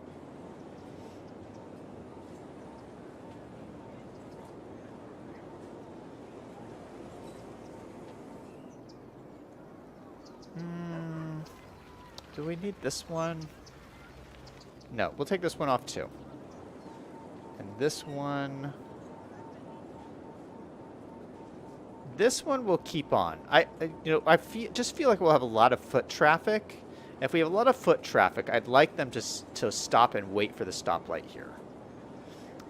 Do we need this one? No, we'll take this one off too. And this one... This one will keep on. I just feel like we'll have a lot of foot traffic. If we have a lot of foot traffic, I'd like them to stop and wait for the stoplight here.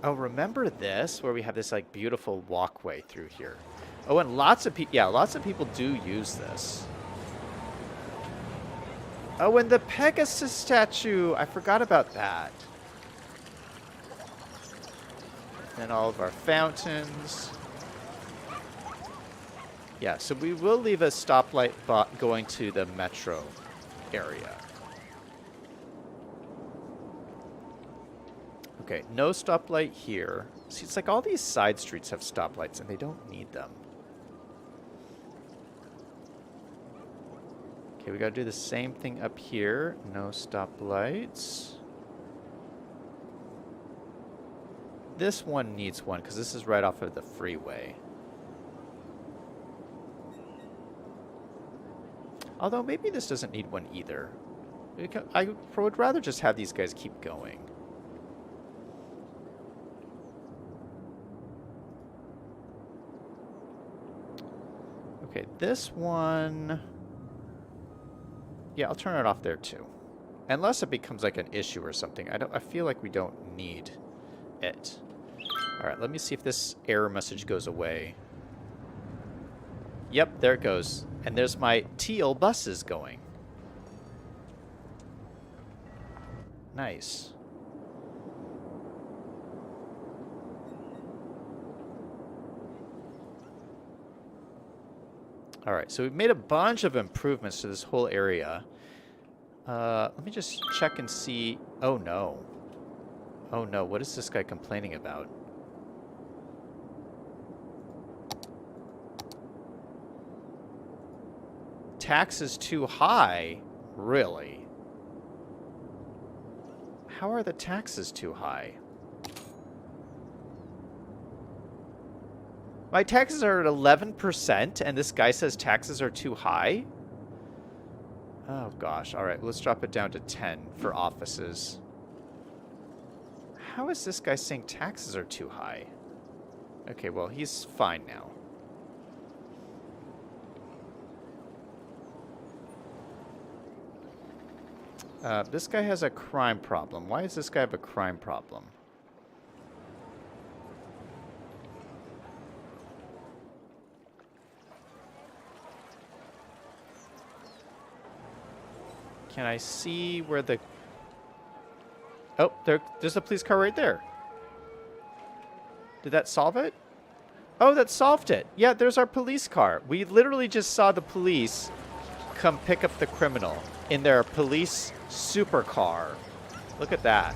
Oh, remember this, where we have this like beautiful walkway through here. Oh, and lots of people do use this. Oh, and the Pegasus statue. I forgot about that. And all of our fountains. Yeah, so we will leave a stoplight going to the metro area. Okay, no stoplight here. See, it's like all these side streets have stoplights, and they don't need them. Okay, we gotta do the same thing up here. No stoplights. This one needs one, because this is right off of the freeway. Although maybe this doesn't need one either. I would rather just have these guys keep going. Okay, this one... Yeah, I'll turn it off there too. Unless it becomes like an issue or something. I feel like we don't need it. Alright, let me see if this error message goes away. Yep, there it goes. And there's my teal buses going. Nice. Alright, so we've made a bunch of improvements to this whole area. Let me just check and see... Oh no. Oh no, what is this guy complaining about? Taxes too high? Really? How are the taxes too high? My taxes are at 11%, and this guy says taxes are too high? Oh gosh, alright, let's drop it down to 10 for offices. How is this guy saying taxes are too high? Okay, well, he's fine now. This guy has a crime problem. Why does this guy have a crime problem? Can I see where the... Oh, there's a police car right there. Did that solve it? Oh, that solved it. Yeah, there's our police car. We literally just saw the police come pick up the criminal in their police supercar. Look at that.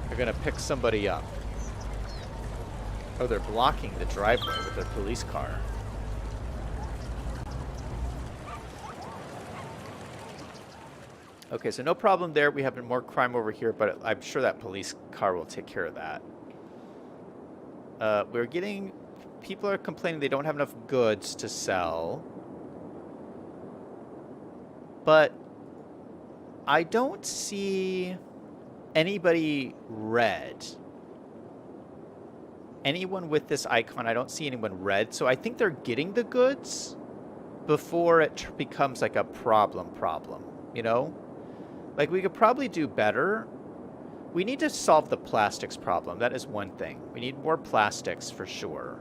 They're going to pick somebody up. Oh, they're blocking the driveway with their police car. Okay, so no problem there. We have more crime over here, but I'm sure that police car will take care of that. We're getting... People are complaining they don't have enough goods to sell. But I don't see anybody red. Anyone with this icon, I don't see anyone red. So I think they're getting the goods before it becomes like a problem, you know? Like, we could probably do better. We need to solve the plastics problem. That is one thing. We need more plastics for sure.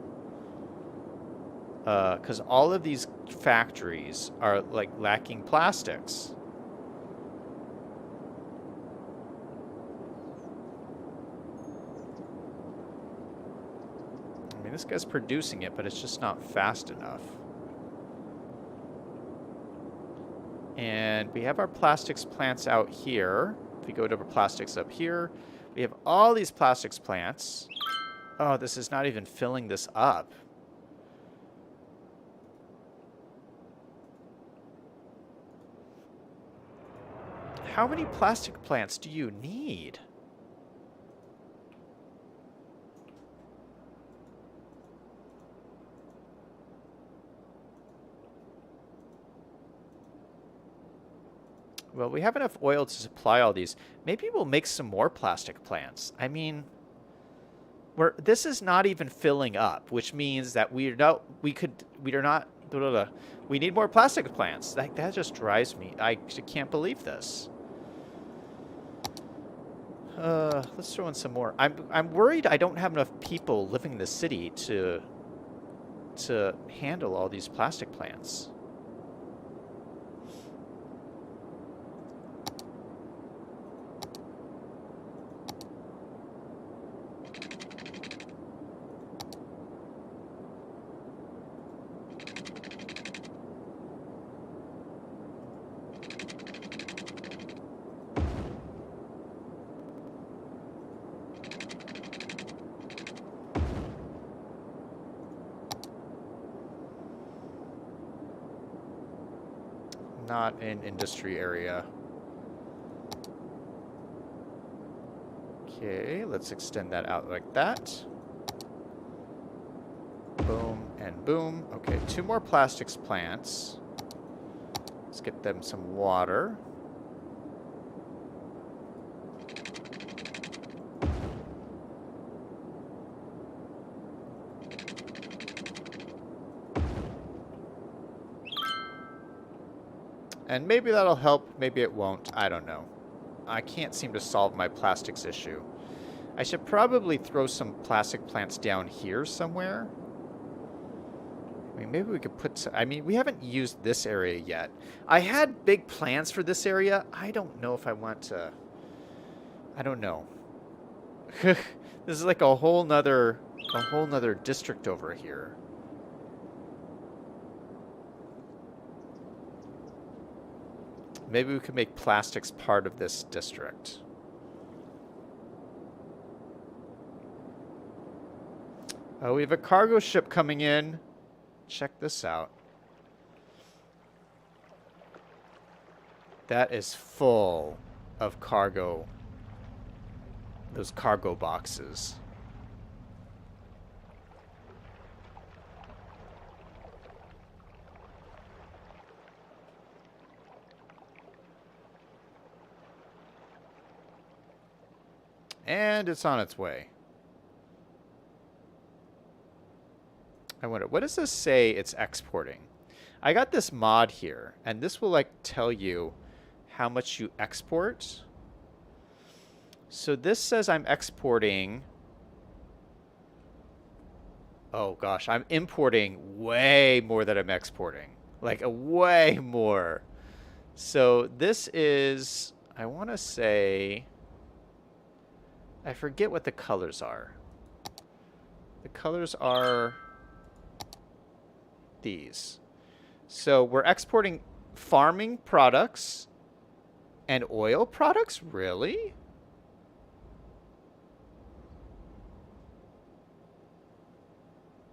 Because all of these factories are, like, lacking plastics. I mean, this guy's producing it, but it's just not fast enough. And we have our plastics plants out here. If we go to our plastics up here, we have all these plastics plants. Oh, this is not even filling this up. How many plastic plants do you need? Well, we have enough oil to supply all these. Maybe we'll make some more plastic plants. I mean, this is not even filling up, which means that we need more plastic plants. That just drives me. I can't believe this. Let's throw in some more. I'm worried I don't have enough people living in the city to handle all these plastic plants. Not an industry area. Okay, let's extend that out like that. Boom and boom. Okay, 2 more plastics plants. Let's get them some water. And maybe that'll help, maybe it won't, I don't know. I can't seem to solve my plastics issue. I should probably throw some plastic plants down here somewhere. I mean, maybe we could put some, I mean, we haven't used this area yet. I had big plans for this area. I don't know if I want to, I don't know. This is like a whole nother district over here. Maybe we could make plastics part of this district. Oh, we have a cargo ship coming in. Check this out. That is full of cargo. Those cargo boxes. And it's on its way. I wonder, what does this say it's exporting? I got this mod here, and this will like tell you how much you export. So this says I'm exporting. Oh gosh, I'm importing way more than I'm exporting. Like a way more. So this is, I want to say, I forget what the colors are. The colors are these. So we're exporting farming products and oil products? Really?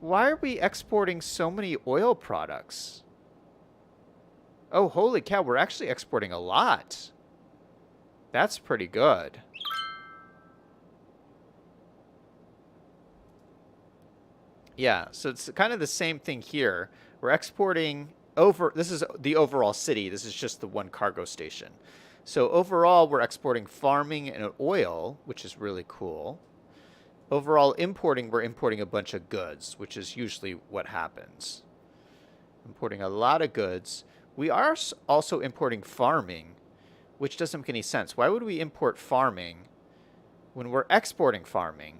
Why are we exporting so many oil products? Oh, holy cow, we're actually exporting a lot. That's pretty good. Yeah, so it's kind of the same thing here. We're exporting over, this is the overall city. This is just the one cargo station. So overall, we're exporting farming and oil, which is really cool. Overall importing, we're importing a bunch of goods, which is usually what happens. Importing a lot of goods. We are also importing farming, which doesn't make any sense. Why would we import farming when we're exporting farming?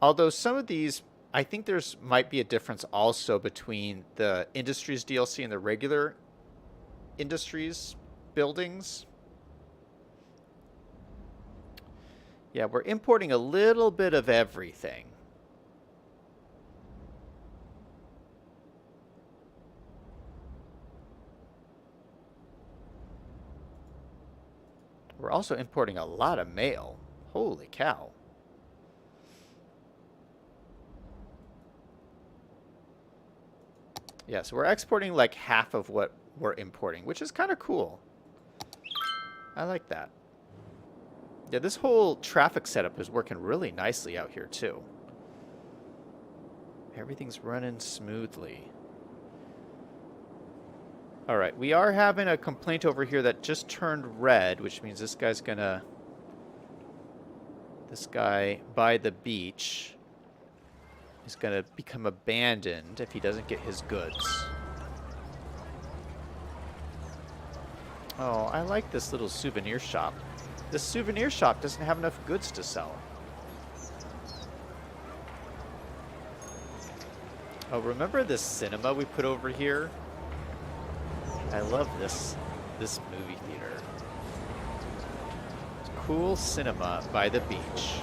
Although some of these, I think there's might be a difference also between the Industries DLC and the regular Industries buildings. Yeah, we're importing a little bit of everything. We're also importing a lot of mail. Holy cow. Yeah, so we're exporting like half of what we're importing, which is kind of cool. I like that. Yeah, this whole traffic setup is working really nicely out here, too. Everything's running smoothly. All right, we are having a complaint over here that just turned red, which means this guy's gonna... This guy by the beach is gonna become abandoned if he doesn't get his goods. Oh, I like this little souvenir shop. This souvenir shop doesn't have enough goods to sell. Oh, remember this cinema we put over here? I love this movie theater. Cool cinema by the beach.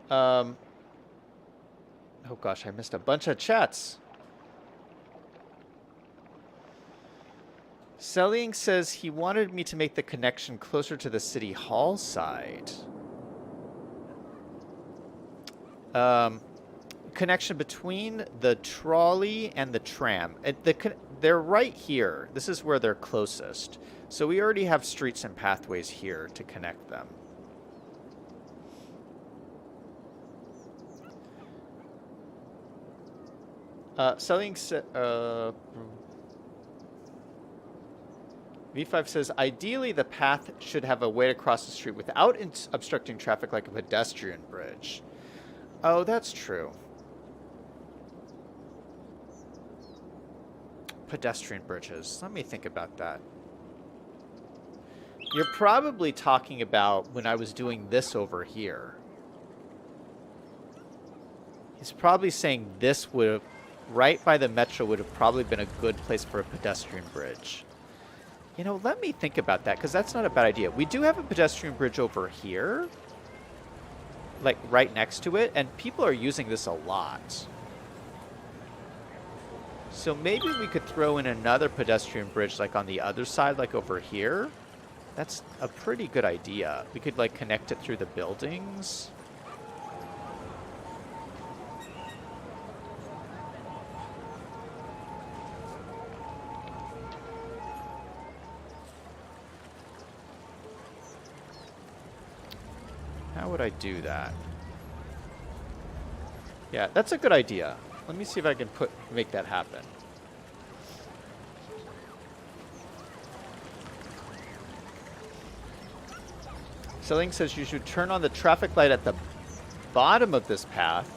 Oh gosh, I missed a bunch of chats. Selling says he wanted me to make the connection closer to the city hall side. Connection between the trolley and the tram. They're right here. This is where they're closest. So we already have streets and pathways here to connect them. V5 says, ideally the path should have a way to cross the street without obstructing traffic like a pedestrian bridge. Oh, that's true. Pedestrian bridges. Let me think about that. You're probably talking about when I was doing this over here. He's probably saying this would have, right by the metro would have probably been a good place for a pedestrian bridge. You know, let me think about that, because that's not a bad idea. We do have a pedestrian bridge over here, like right next to it, and people are using this a lot. So maybe we could throw in another pedestrian bridge like on the other side, like over here. That's a pretty good idea. We could like connect it through the buildings. How would I do that? Yeah, that's a good idea. Let me see if I can make that happen. Selling says you should turn on the traffic light at the bottom of this path.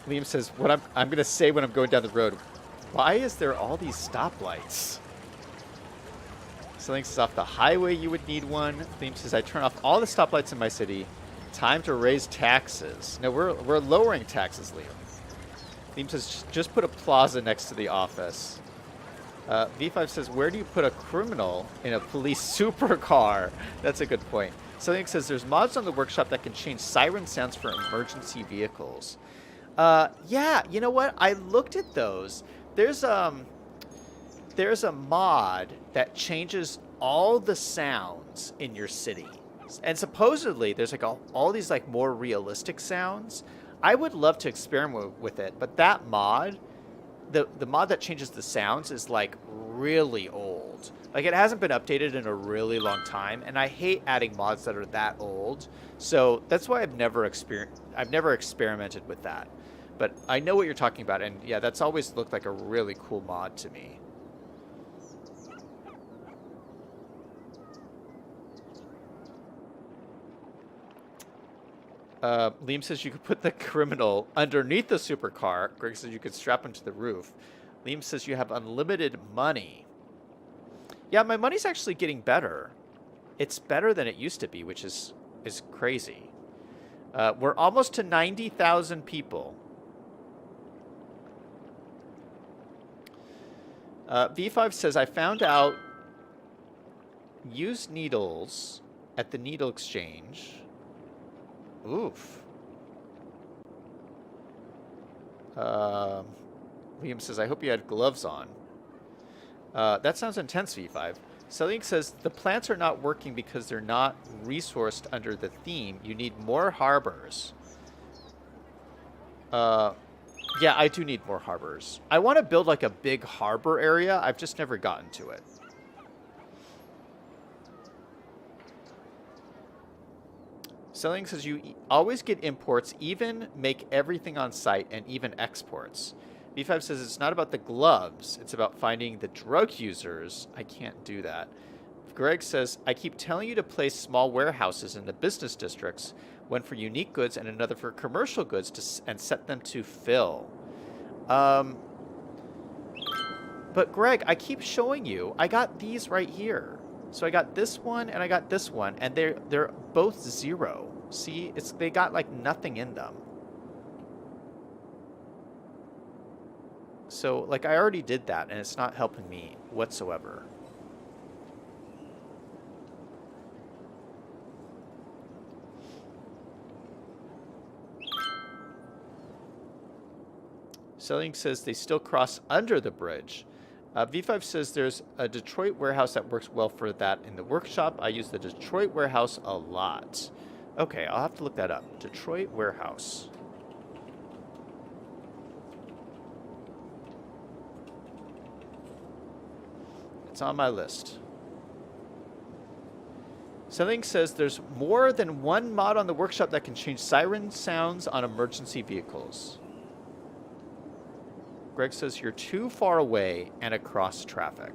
Liam says, what I'm going to say when I'm going down the road, why is there all these stoplights? Selling says, off the highway you would need one. Liam says, I turn off all the stoplights in my city. Time to raise taxes. No, we're lowering taxes, Liam. Liam says, just put a plaza next to the office. V5 says, where do you put a criminal in a police supercar? That's a good point. Something says, there's mods on the workshop that can change siren sounds for emergency vehicles. Yeah, you know what? I looked at those. There's a mod that changes all the sounds in your city. And supposedly, there's like all these like more realistic sounds. I would love to experiment with it, but that mod... The mod that changes the sounds is like really old. Like it hasn't been updated in a really long time, and I hate adding mods that are that old. So that's why I've never experimented with that. But I know what you're talking about, and yeah, that's always looked like a really cool mod to me. Liam says you could put the criminal underneath the supercar. Greg says you could strap him to the roof. Liam says you have unlimited money. Yeah, my money's actually getting better. It's better than it used to be, which is crazy. We're almost to 90,000 people. V5 says, I found out used needles at the needle exchange. Oof. Liam says, I hope you had gloves on. That sounds intense, V5. Selling says, the plants are not working because they're not resourced under the theme. You need more harbors. Yeah, I do need more harbors. I want to build like a big harbor area. I've just never gotten to it. Selling says you always get imports, even make everything on site, and even exports. B5 says it's not about the gloves. It's about finding the drug users. I can't do that. Greg says, I keep telling you to place small warehouses in the business districts, one for unique goods and another for commercial goods, and set them to fill. But Greg, I keep showing you. I got these right here. So I got this one and I got this one, and they're both 0. See, they got like nothing in them. So like I already did that, and it's not helping me whatsoever. Selling says they still cross under the bridge. V5 says there's a Detroit warehouse that works well for that in the workshop. I use the Detroit warehouse a lot. Okay, I'll have to look that up. Detroit warehouse. It's on my list. Selling says there's more than one mod on the workshop that can change siren sounds on emergency vehicles. Greg says you're too far away and across traffic.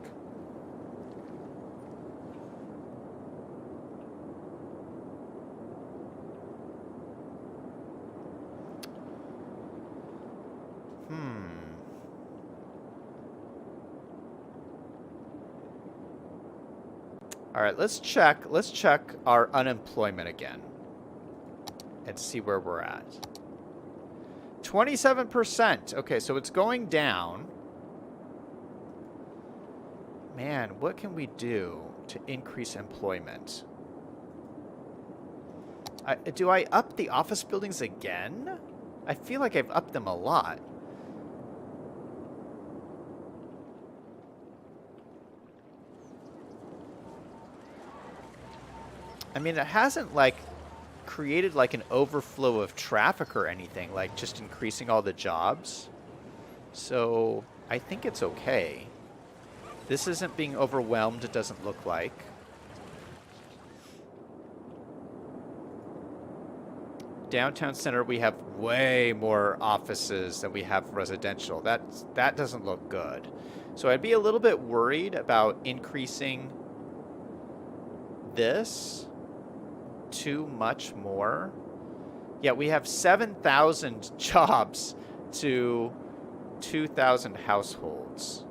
All right, let's check our unemployment again and see where we're at. 27%. Okay, so it's going down. Man, what can we do to increase employment? Do I up the office buildings again? I feel like I've upped them a lot. I mean, it hasn't like created like an overflow of traffic or anything, like just increasing all the jobs. So I think it's okay. This isn't being overwhelmed, it doesn't look like. Downtown center, we have way more offices than we have residential. That doesn't look good. So I'd be a little bit worried about increasing this too much more. Yeah, we have 7,000 jobs to 2,000 households.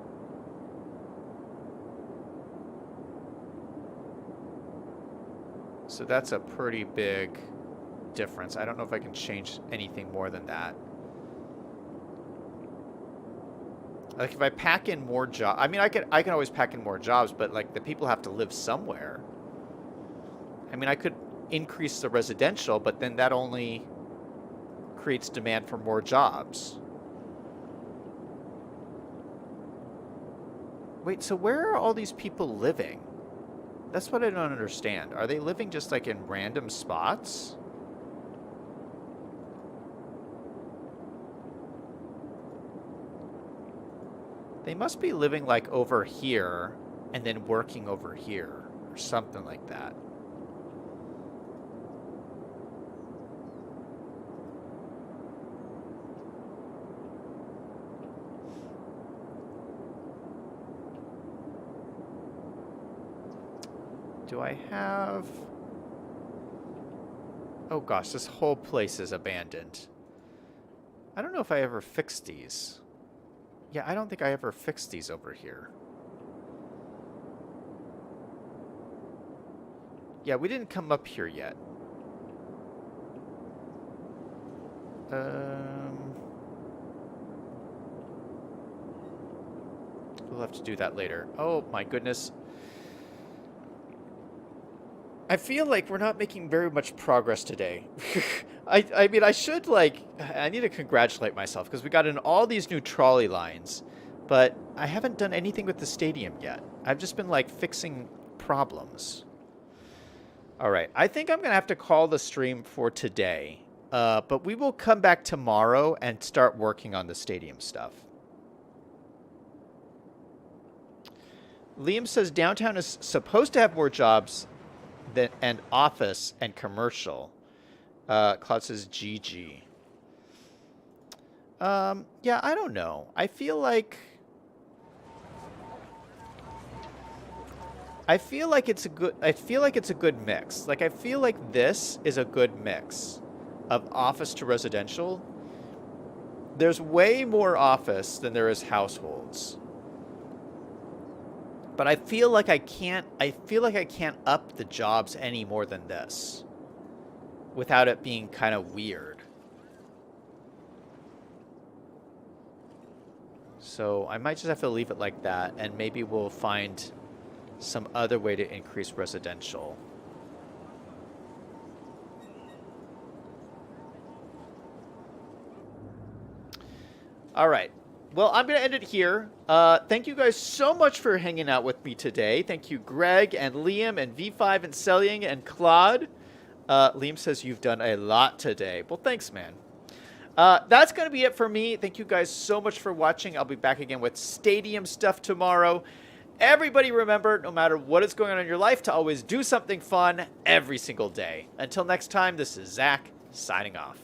So that's a pretty big difference. I don't know if I can change anything more than that. Like if I pack in more jobs, I mean, I can always pack in more jobs, but like the people have to live somewhere. I mean, I could increase the residential, but then that only creates demand for more jobs. Wait, so where are all these people living? That's what I don't understand. Are they living just like in random spots? They must be living like over here and then working over here or something like that. Do I have... Oh gosh, this whole place is abandoned. I don't know if I ever fixed these. Yeah, I don't think I ever fixed these over here. Yeah, we didn't come up here yet. We'll have to do that later. Oh my goodness. I feel like we're not making very much progress today. I mean, I should, like, I need to congratulate myself because we got in all these new trolley lines, but I haven't done anything with the stadium yet. I've just been, like, fixing problems. All right, I think I'm going to have to call the stream for today, but we will come back tomorrow and start working on the stadium stuff. Liam says downtown is supposed to have more jobs and office and commercial. Cloud says GG. Yeah, I don't know. I feel like it's a good mix. Like I feel like this is a good mix of office to residential. There's way more office than there is households. But I feel like I can't up the jobs any more than this without it being kind of weird. So I might just have to leave it like that, and maybe we'll find some other way to increase residential. All right. Well, I'm going to end it here. Thank you guys so much for hanging out with me today. Thank you, Greg and Liam and V5 and Selling and Claude. Liam says you've done a lot today. Well, thanks, man. That's going to be it for me. Thank you guys so much for watching. I'll be back again with stadium stuff tomorrow. Everybody remember, no matter what is going on in your life, to always do something fun every single day. Until next time, this is Zach signing off.